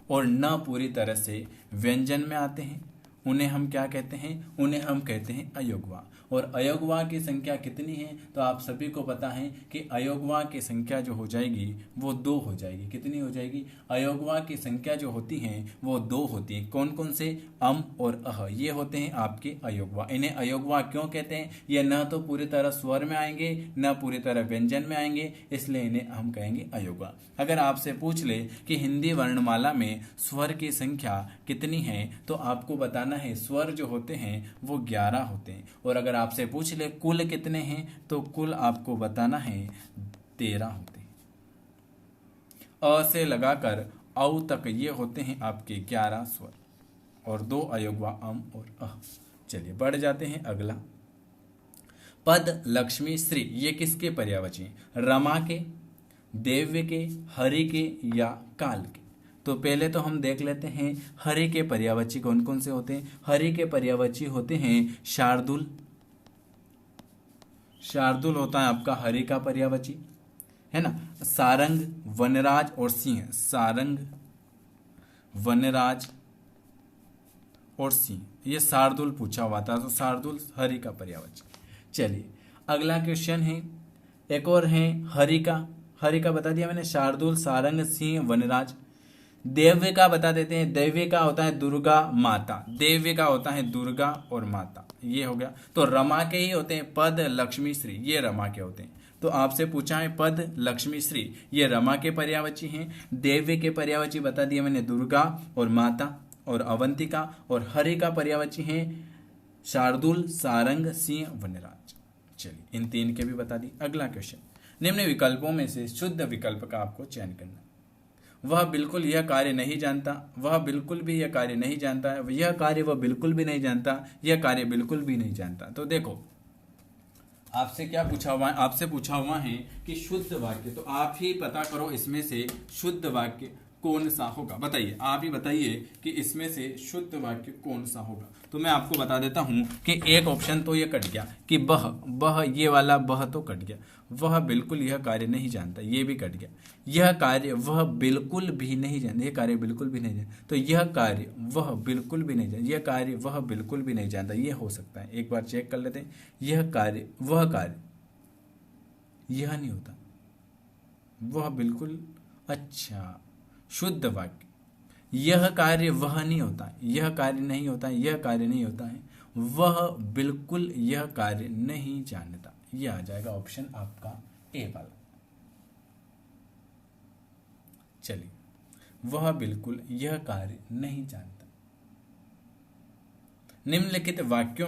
और न पूरी तरह से व्यंजन में आते हैं, उन्हें हम क्या कहते हैं, उन्हें हम कहते हैं अयोग्यवाक। और अयोग्यवाक की संख्या कितनी है, तो आप सभी को पता है कि अयोग्यवाक की संख्या जो हो जाएगी वो 2 हो जाएगी। कितनी हो जाएगी, अयोग्यवाक की संख्या जो होती हैं वो 2 होती हैं। कौन कौन से, अम और अह, ये होते हैं आपके अयोग्यवाक। इन्हें अयोग्यवाक क्यों कहते हैं, ये न तो पूरी तरह स्वर में आएंगे न पूरी तरह व्यंजन में आएंगे, इसलिए इन्हें हम कहेंगे अयोग्यवाक। अगर आपसे पूछ ले कि हिंदी वर्णमाला में स्वर की संख्या कितनी है, तो आपको बताना है स्वर जो होते हैं वो 11 होते हैं। और अगर आपसे पूछ ले कुल कितने हैं, तो कुल आपको बताना है 13 होते हैं। अ से लगाकर औ तक ये होते हैं आपके 11 स्वर और 2 अयोग्यवाक अम और अह। चलिए बढ़ जाते हैं अगला। पद, लक्ष्मी, श्री ये किसके पर्यायवाची हैं, रमा के, देव्य के, हरि के या काल के। तो पहले तो हम देख लेते हैं हरि के पर्यायवाची कौन कौन से होते हैं। हरि के पर्यायवाची होते हैं शार्दुल, शार्दुल होता है आपका हरि का पर्यायवाची, है ना। सारंग, वनराज और सिंह, सारंग, वनराज और सिंह, ये शार्दुल पूछा हुआ था, तो शार्दुल हरि का पर्यायवाची। चलिए अगला क्वेश्चन है, एक और है हरि का, हरि का बता दिया मैंने, शार्दुल, सारंग, सिंह, वनराज। देव्य का बता देते हैं, देव्य का होता है दुर्गा माता, देव्य का होता है दुर्गा और माता, ये हो गया। तो रमा के ही होते हैं पद, लक्ष्मी, श्री, ये रमा के होते हैं। तो आपसे पूछा है पद, लक्ष्मी, श्री ये रमा के पर्यायवाची हैं। देव्य के पर्यायवाची बता दिया मैंने दुर्गा और माता और अवंतिका, और हरि का पर्यायवाची हैं शार्दुल, सारंग, सिंह, वनराज। चलिए इन 3 के भी बता दी। अगला क्वेश्चन, निम्न विकल्पों में से शुद्ध विकल्प का आपको चयन करना। वह बिल्कुल यह कार्य नहीं जानता, वह बिल्कुल भी यह कार्य नहीं जानता है, यह कार्य वह बिल्कुल भी नहीं जानता, यह कार्य बिल्कुल भी नहीं जानता। तो देखो आपसे क्या पूछा हुआ है, आपसे पूछा हुआ है कि शुद्ध वाक्य, तो आप ही पता करो इसमें से शुद्ध वाक्य कौन सा होगा। बताइए, आप ही बताइए कि इसमें से शुद्ध वाक्य कौन सा होगा। तो मैं आपको बता देता हूं कि एक ऑप्शन तो ये कट गया कि बह, ये वाला बह तो कट गया। वह बिल्कुल यह कार्य नहीं जानता, ये भी कट गया। यह कार्य वह बिल्कुल भी नहीं जानता, यह कार्य बिल्कुल भी नहीं जानता। तो यह कार्य वह बिल्कुल भी नहीं जानता, यह कार्य वह बिल्कुल भी नहीं जानता, ये हो सकता है। एक बार चेक कर लेते हैं। यह कार्य वह कार्य, यह नहीं होता, वह बिल्कुल, अच्छा शुद्ध वाक्य, यह कार्य वह नहीं होता, यह कार्य नहीं होता है, यह कार्य नहीं होता है, वह बिल्कुल यह कार्य नहीं जानता। यह आ जाएगा ऑप्शन आपका ए वाला। चलिए, वह बिल्कुल यह कार्य नहीं जानता। निम्नलिखित वाक्यों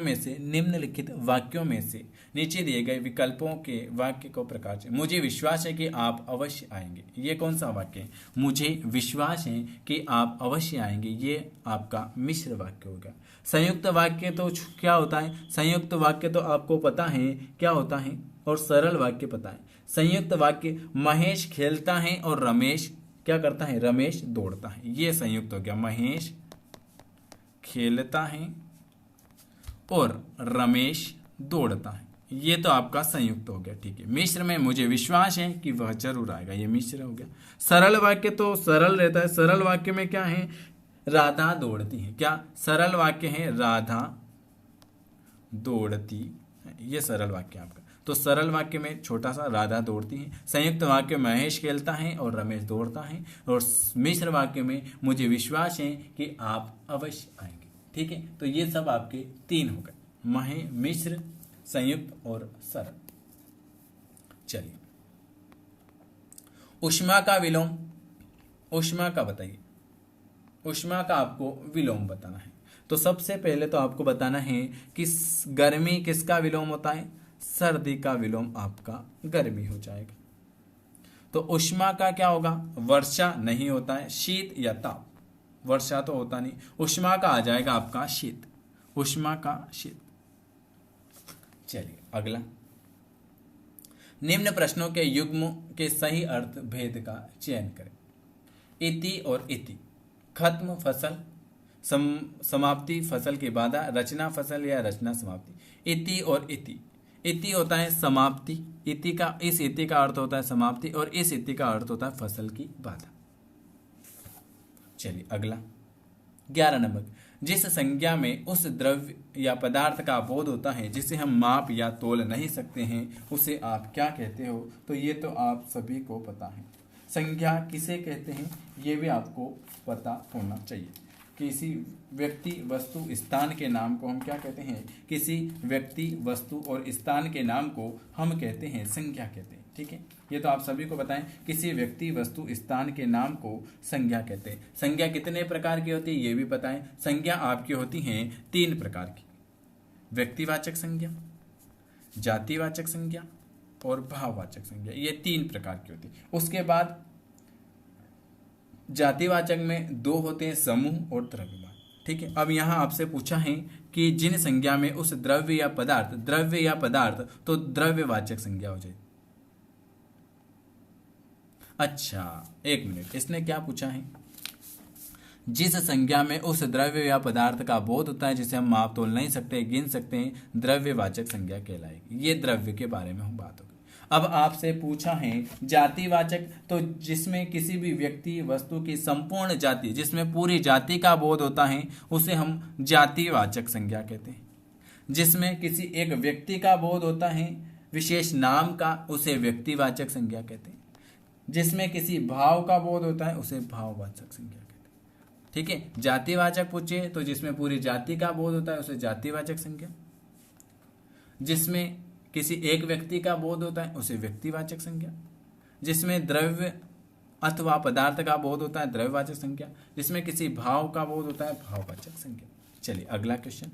में से नीचे दिए गए विकल्पों के वाक्य को प्रकार से। मुझे विश्वास है कि आप अवश्य आएंगे, ये कौन सा वाक्य है। मुझे विश्वास है कि आप अवश्य आएंगे, ये आपका मिश्र वाक्य होगा। संयुक्त वाक्य तो क्या होता है, संयुक्त वाक्य तो आपको पता है क्या होता है, और सरल वाक्य पता है। संयुक्त वाक्य, महेश खेलता है और रमेश क्या करता है, रमेश दौड़ता है, ये संयुक्त हो गया। महेश खेलता है और रमेश दौड़ता है, ये तो आपका संयुक्त हो गया। ठीक है। मिश्र में मुझे विश्वास है कि वह जरूर आएगा, ये मिश्र हो गया। सरल वाक्य तो सरल रहता है, सरल वाक्य में क्या है, राधा दौड़ती है, क्या सरल वाक्य है, राधा दौड़ती, ये सरल वाक्य आपका। तो सरल वाक्य में छोटा सा राधा दौड़ती है, संयुक्त वाक्य में महेश खेलता है और रमेश दौड़ता है, और मिश्र वाक्य में मुझे विश्वास है कि आप अवश्य आएंगे। ठीक है। तो ये सब आपके 3 हो गए, मिश्र, संयुक्त और सरल। चलिए, ऊष्मा का विलोम, ऊष्मा का बताइए, ऊष्मा का आपको विलोम बताना है। तो सबसे पहले तो आपको बताना है कि गर्मी किसका विलोम होता है, सर्दी का विलोम आपका गर्मी हो जाएगा। तो ऊष्मा का क्या होगा, वर्षा नहीं होता है, शीत या ताप, वर्षा तो होता नहीं, ऊष्मा का आ जाएगा आपका शीत, ऊष्मा का शीत। चलिए अगला, निम्न प्रश्नों के युग्म के सही अर्थ भेद का चयन करें। इति और इति, खत्म फसल, समाप्ति फसल की बाधा, रचना फसल या रचना समाप्ति। इति और इति, इति होता है समाप्ति, इति का अर्थ होता है समाप्ति, और इस इति का अर्थ होता है फसल की बाधा। चलिए अगला 11 नंबर, जिस संज्ञा में उस द्रव्य या पदार्थ का बोध होता है जिसे हम माप या तोल नहीं सकते हैं उसे आप क्या कहते हो? तो ये तो आप सभी को पता है, संज्ञा किसे कहते हैं ये भी आपको पता होना चाहिए। किसी व्यक्ति वस्तु स्थान के नाम को हम क्या कहते हैं? किसी व्यक्ति वस्तु और स्थान के नाम को हम कहते हैं संज्ञा कहते हैं। ठीक है, ये तो आप सभी को बताएं, किसी व्यक्ति वस्तु स्थान के नाम को संज्ञा कहते हैं। संज्ञा कितने प्रकार की होती है ये भी बताएं। संज्ञा आपकी होती हैं 3 प्रकार की, व्यक्तिवाचक संज्ञा, जातिवाचक संज्ञा और भाववाचक संज्ञा, ये 3 प्रकार की होती है। उसके बाद जातिवाचक में 2 होते हैं, समूह और द्रव्यवाद। ठीक है, अब यहां आपसे पूछा है कि जिन संज्ञा में उस द्रव्य या पदार्थ तो द्रव्यवाचक संज्ञा हो जाए। अच्छा एक मिनट, इसने क्या पूछा है? जिस संज्ञा में उस द्रव्य या पदार्थ का बोध होता है जिसे हम माप तोल नहीं सकते, गिन सकते हैं, द्रव्यवाचक संज्ञा कहलाएगी। ये द्रव्य के बारे में हम बात होगी। अब आपसे पूछा है जातिवाचक, तो जिसमें किसी भी व्यक्ति वस्तु की संपूर्ण जाति, जिसमें पूरी जाति का बोध होता है उसे हम जातिवाचक संज्ञा कहते हैं। जिसमें किसी एक व्यक्ति का बोध होता है विशेष नाम का, उसे व्यक्तिवाचक संज्ञा कहते हैं। जिसमें किसी भाव का बोध होता है उसे भाववाचक संज्ञा कहते हैं। ठीक है, जातिवाचक पूछे तो जिसमें पूरी जाति का बोध होता है उसे जातिवाचक संज्ञा, जिसमें किसी एक व्यक्ति का बोध होता है उसे व्यक्तिवाचक संज्ञा, जिसमें द्रव्य अथवा पदार्थ का बोध होता है द्रव्यवाचक संज्ञा, जिसमें किसी भाव का बोध होता है भाववाचक संज्ञा। चलिए अगला क्वेश्चन,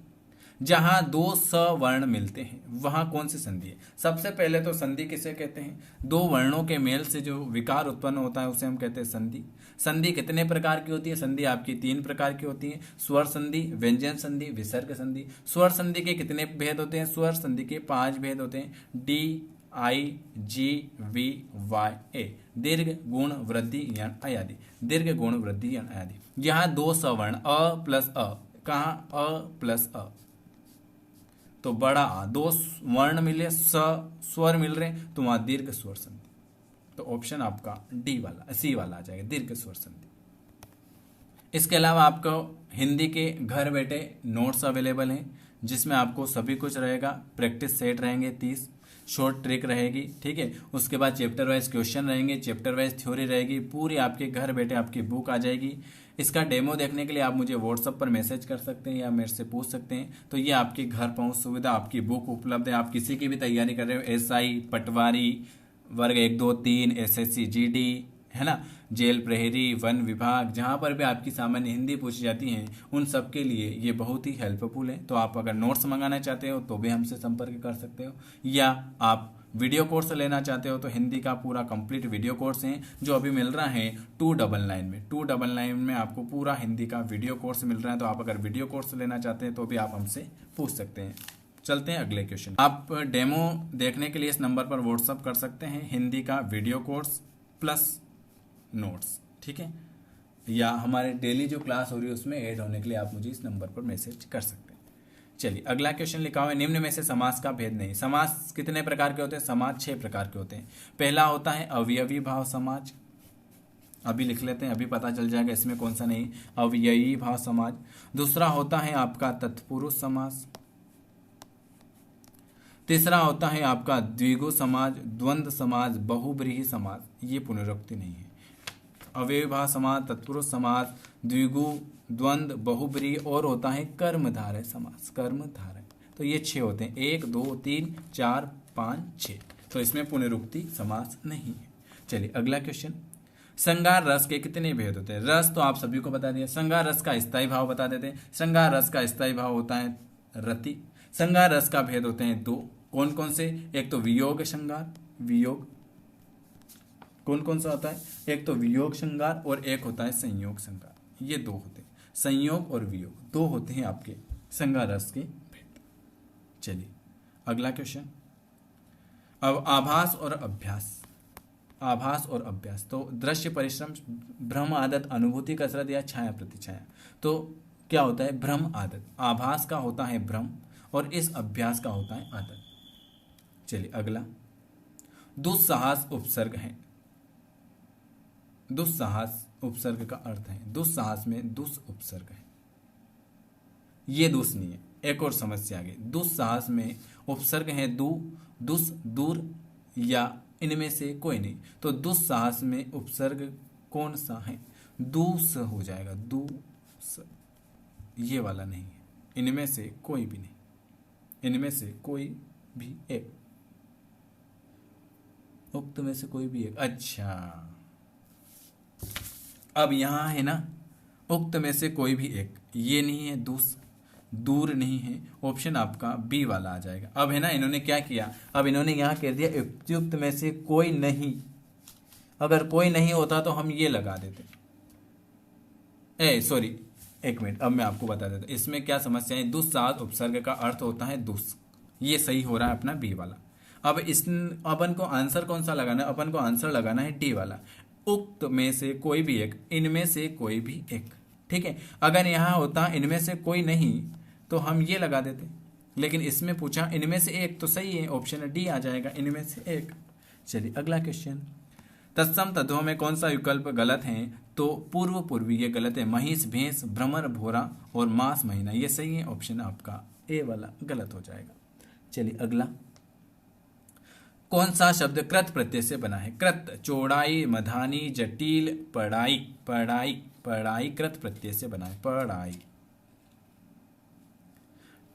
जहां 2 सवर्ण मिलते हैं वहां कौन सी संधि है? सबसे पहले तो संधि किसे कहते हैं? 2 वर्णों के मेल से जो विकार उत्पन्न होता है उसे हम कहते हैं संधि। संधि कितने प्रकार की होती है? संधि आपकी 3 प्रकार की होती है, स्वर संधि, व्यंजन संधि, विसर्ग संधि। स्वर संधि के कितने भेद होते हैं? स्वर संधि के 5 भेद होते हैं, D, I, G, V, Y, A. दीर्घ, गुण, वृद्धि, यण, अयादि। दीर्घ, गुण, वृद्धि, यण, अयादि। यहाँ 2 सवर्ण अ प्लस अ, कहाँ अ प्लस अ, तो बड़ा आ, 2 वर्ण मिले, स्वर मिल रहे तो वहां दीर्घ स्वर संधि। तो ऑप्शन आपका डी वाला, सी वाला आ जाएगा, दीर्घ स्वर संधि। इसके अलावा आपको हिंदी के घर बैठे नोट्स अवेलेबल हैं जिसमें आपको सभी कुछ रहेगा, प्रैक्टिस सेट रहेंगे 30, शॉर्ट ट्रिक रहेगी। ठीक है, उसके बाद चैप्टर वाइज क्वेश्चन रहेंगे, चैप्टर वाइज थ्योरी रहेगी, पूरी आपके घर बैठे आपकी बुक आ जाएगी। इसका डेमो देखने के लिए आप मुझे व्हाट्सएप पर मैसेज कर सकते हैं या मेरे से पूछ सकते हैं। तो ये आपकी घर पहुंच सुविधा, आपकी बुक उपलब्ध है। आप किसी की भी तैयारी कर रहे हो, एसआई, पटवारी, वर्ग 1, 2, 3, एसएससी, जीडी, है ना, जेल प्रहरी, वन विभाग, जहां पर भी आपकी सामान्य हिंदी पूछी जाती है उन सब के लिए ये बहुत ही हेल्पफुल है। तो आप अगर नोट्स मंगाना चाहते हो तो भी हमसे संपर्क कर सकते हो, या आप वीडियो कोर्स लेना चाहते हो तो हिंदी का पूरा कंप्लीट वीडियो कोर्स है जो अभी मिल रहा है 299 में। 299 में आपको पूरा हिंदी का वीडियो कोर्स मिल रहा है। तो आप अगर वीडियो कोर्स लेना चाहते हैं तो भी आप हमसे पूछ सकते हैं। चलते हैं अगले क्वेश्चन। आप डेमो देखने के लिए इस नंबर पर व्हाट्सअप कर सकते हैं, हिंदी का वीडियो कोर्स प्लस नोट्स। ठीक है, या हमारे डेली जो क्लास हो रही है उसमें ऐड होने के लिए आप मुझे इस नंबर पर मैसेज कर सकते हैं। चलिए अगला क्वेश्चन लिखा हुआ है, निम्न में से समास का भेद नहीं। समास कितने प्रकार के होते हैं? समास 6 प्रकार के होते हैं। पहला होता है अवयवी भाव समाज, अभी लिख लेते हैं, अभी पता चल जाएगा इसमें कौन सा नहीं, अवयवी भाव समाज। दूसरा होता है आपका तत्पुरुष समास। तीसरा होता है आपका द्विगु समाज, द्वंद्व समाज, बहुब्रीहि समाज। ये पुनरुक्ति नहीं है। अवयवी भाव समाज, तत्पुरुष समाज, द्विगु, द्वंद्व, बहुब्रीहि, और होता है कर्मधारय समास, कर्मधारय। तो ये 6 होते हैं, 1, 2, 3, 4, 5, 6। तो इसमें पुनरुक्ति समास नहीं है। चलिए अगला क्वेश्चन, श्रृंगार रस के कितने भेद होते हैं? रस तो आप सभी को बता दिया। श्रृंगार रस का स्थायी भाव बता देते हैं। श्रृंगार रस का स्थायी भाव होता है रति। श्रृंगार रस का भेद होते हैं 2, कौन कौन से? एक तो वियोग श्रृंगार, वियोग कौन कौन सा होता है? एक तो वियोग श्रृंगार और एक होता है संयोग श्रृंगार। ये 2 होते हैं, संयोग और वियोग 2 होते हैं आपके श्रृंगार रस के भेद। चलिए अगला क्वेश्चन, अब आभास और अभ्यास। आभास और अभ्यास, तो दृश्य, परिश्रम, भ्रम, आदत, अनुभूति, कसरत या छाया प्रतिछाया। तो क्या होता है? भ्रम, आदत। आभास का होता है भ्रम और इस अभ्यास का होता है आदत। चलिए अगला, दुस्साहस उपसर्ग है। दुस्साहस उपसर्ग का अर्थ है, दुस्साहस में दुस उपसर्ग है, ये दुस नहीं है। एक और समस्या आ गई, दुस्साहस में उपसर्ग है दू, दुस, दूर या इनमें से कोई नहीं। तो दुस्साहस में उपसर्ग कौन सा है? दूस हो जाएगा, दूस, ये वाला नहीं है। इनमें से कोई भी नहीं, इनमें से कोई भी एक, उक्त में से कोई भी एक। अच्छा, अब यहां है ना, उक्त में से कोई भी एक, ये नहीं है दूस, दूर नहीं है, ऑप्शन आपका बी वाला आ जाएगा। अब है ना, इन्होंने क्या किया, अब इन्होंने यहां कह दिया उपयुक्त में से कोई नहीं। अगर कोई नहीं होता तो हम ये लगा देते, सॉरी एक मिनट, अब मैं आपको बता देता हूं इसमें क्या समस्या है। दुस्साहस उपसर्ग का अर्थ होता है दुस, ये सही हो रहा है अपना बी वाला। अब इस अपन को आंसर कौन सा लगाना है? अपन को आंसर लगाना है डी वाला, उक्त में से कोई भी एक, इनमें से कोई भी एक। ठीक है, अगर यहां होता इनमें से कोई नहीं तो हम ये लगा देते, लेकिन इसमें पूछा इनमें से एक, तो सही है, ऑप्शन डी आ जाएगा, इनमें से एक। चलिए अगला क्वेश्चन, तत्सम तत्वों में कौन सा विकल्प गलत है? तो पूर्व पूर्वी ये गलत है, महिष, भैंस, भ्रमर, भोरा और मास, महीना ये सही है, ऑप्शन आपका ए वाला गलत हो जाएगा। चलिए अगला, कौन सा शब्द कृत प्रत्यय से बना है? कृत, चौड़ाई, मधानी, जटिल, पढ़ाई, पढ़ाई, पढ़ाई कृत प्रत्यय से बना है, पढ़ाई।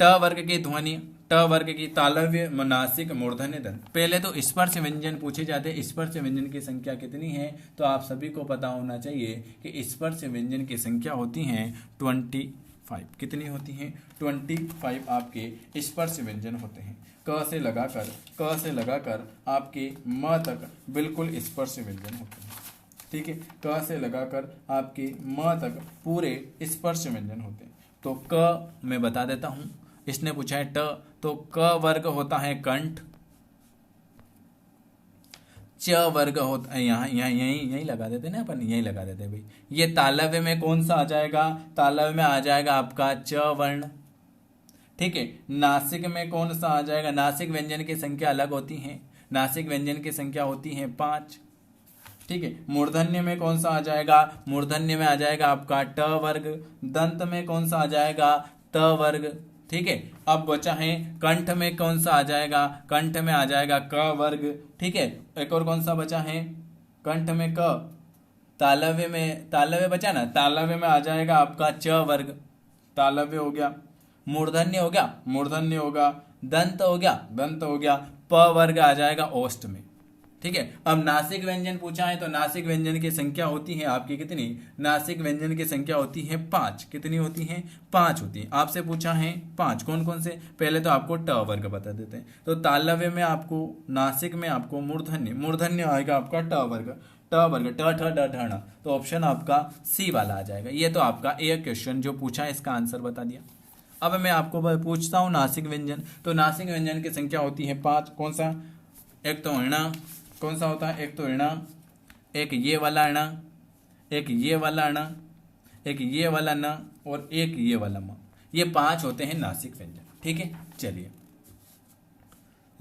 ट वर्ग की ध्वनि, ट वर्ग की तालव्य, नासिक, मूर्धन्य, दंत। पहले तो स्पर्श व्यंजन पूछे जाते हैं, स्पर्श व्यंजन की संख्या कितनी है? तो आप सभी को पता होना चाहिए कि स्पर्श व्यंजन की संख्या होती है 25। कितनी होती हैं? 25 आपके स्पर्श व्यंजन होते हैं। क से लगाकर आपके म तक बिल्कुल स्पर्श व्यंजन होते हैं। ठीक है, क से लगाकर आपके म तक पूरे स्पर्श व्यंजन होते हैं। तो क मैं बता देता हूं, इसने पूछा है ट, तो क वर्ग होता है कंठ, च वर्ग होता है, यही लगा देते ना अपन, यही लगा देते भाई। ये तालव्य में कौन सा आ जाएगा? तालव्य में आ जाएगा आपका च वर्ण। ठीक है, नासिक में कौन सा आ जाएगा? नासिक व्यंजन की संख्या अलग होती है, नासिक व्यंजन की संख्या होती है 5। ठीक है, मूर्धन्य में कौन सा आ जाएगा? मूर्धन्य में आ जाएगा आपका ट वर्ग। दंत में कौन सा आ जाएगा? त वर्ग। ठीक है, अब बचा है कंठ में कौन सा आ जाएगा? कंठ में आ जाएगा क वर्ग। ठीक है, एक और कौन सा बचा है? कंठ में क। तालव्य में, तालव्य बचा ना, तालव्य में आ जाएगा आपका च वर्ग, तालव्य हो गया। मूर्धन्य हो गया, मूर्धन्य होगा। दंत हो गया, दंत हो गया। प वर्ग आ जाएगा ओष्ठ में। ठीक है, अब नासिक व्यंजन पूछा है तो नासिक व्यंजन की संख्या होती है आपकी कितनी? नासिक व्यंजन की संख्या होती है 5। कितनी होती है? 5 होती है। आपसे पूछा है 5, कौन कौन से? पहले तो आपको ट वर्ग बता देते हैं। तो तालव्य में आपको, नासिक में आपको मूर्धन्य, मूर्धन्य आएगा आपका ट वर्ग, ट वर्ग, ट ठ ड ढ ण। तो ऑप्शन आपका सी वाला आ जाएगा। ये तो आपका ए क्वेश्चन जो पूछा है इसका आंसर बता दिया। अब मैं आपको पूछता हूँ नासिक व्यंजन, तो नासिक व्यंजन की संख्या होती है 5। कौन सा? एक तो ण, कौन सा होता है? एक तो ण, एक ये वाला ण, एक ये वाला ण, एक ये वाला न और एक ये वाला म। ये 5 होते हैं नासिक व्यंजन। ठीक है, चलिए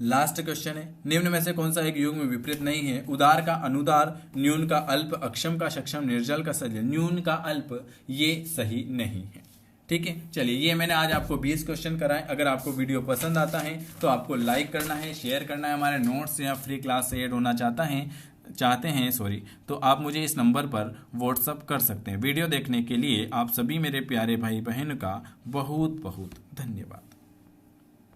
लास्ट क्वेश्चन है, निम्न में से कौन सा एक युग्म विपरीत नहीं है? उदार का अनुदार, न्यून का अल्प, अक्षम का सक्षम, निर्जल का सजल। न्यून का अल्प ये सही नहीं है। ठीक है, चलिए ये मैंने आज आपको 20 क्वेश्चन कराए। अगर आपको वीडियो पसंद आता है तो आपको लाइक करना है, शेयर करना है। हमारे नोट्स या फ्री क्लास से ऐड होना चाहते हैं तो आप मुझे इस नंबर पर व्हाट्सअप कर सकते हैं। वीडियो देखने के लिए आप सभी मेरे प्यारे भाई बहन का बहुत बहुत धन्यवाद।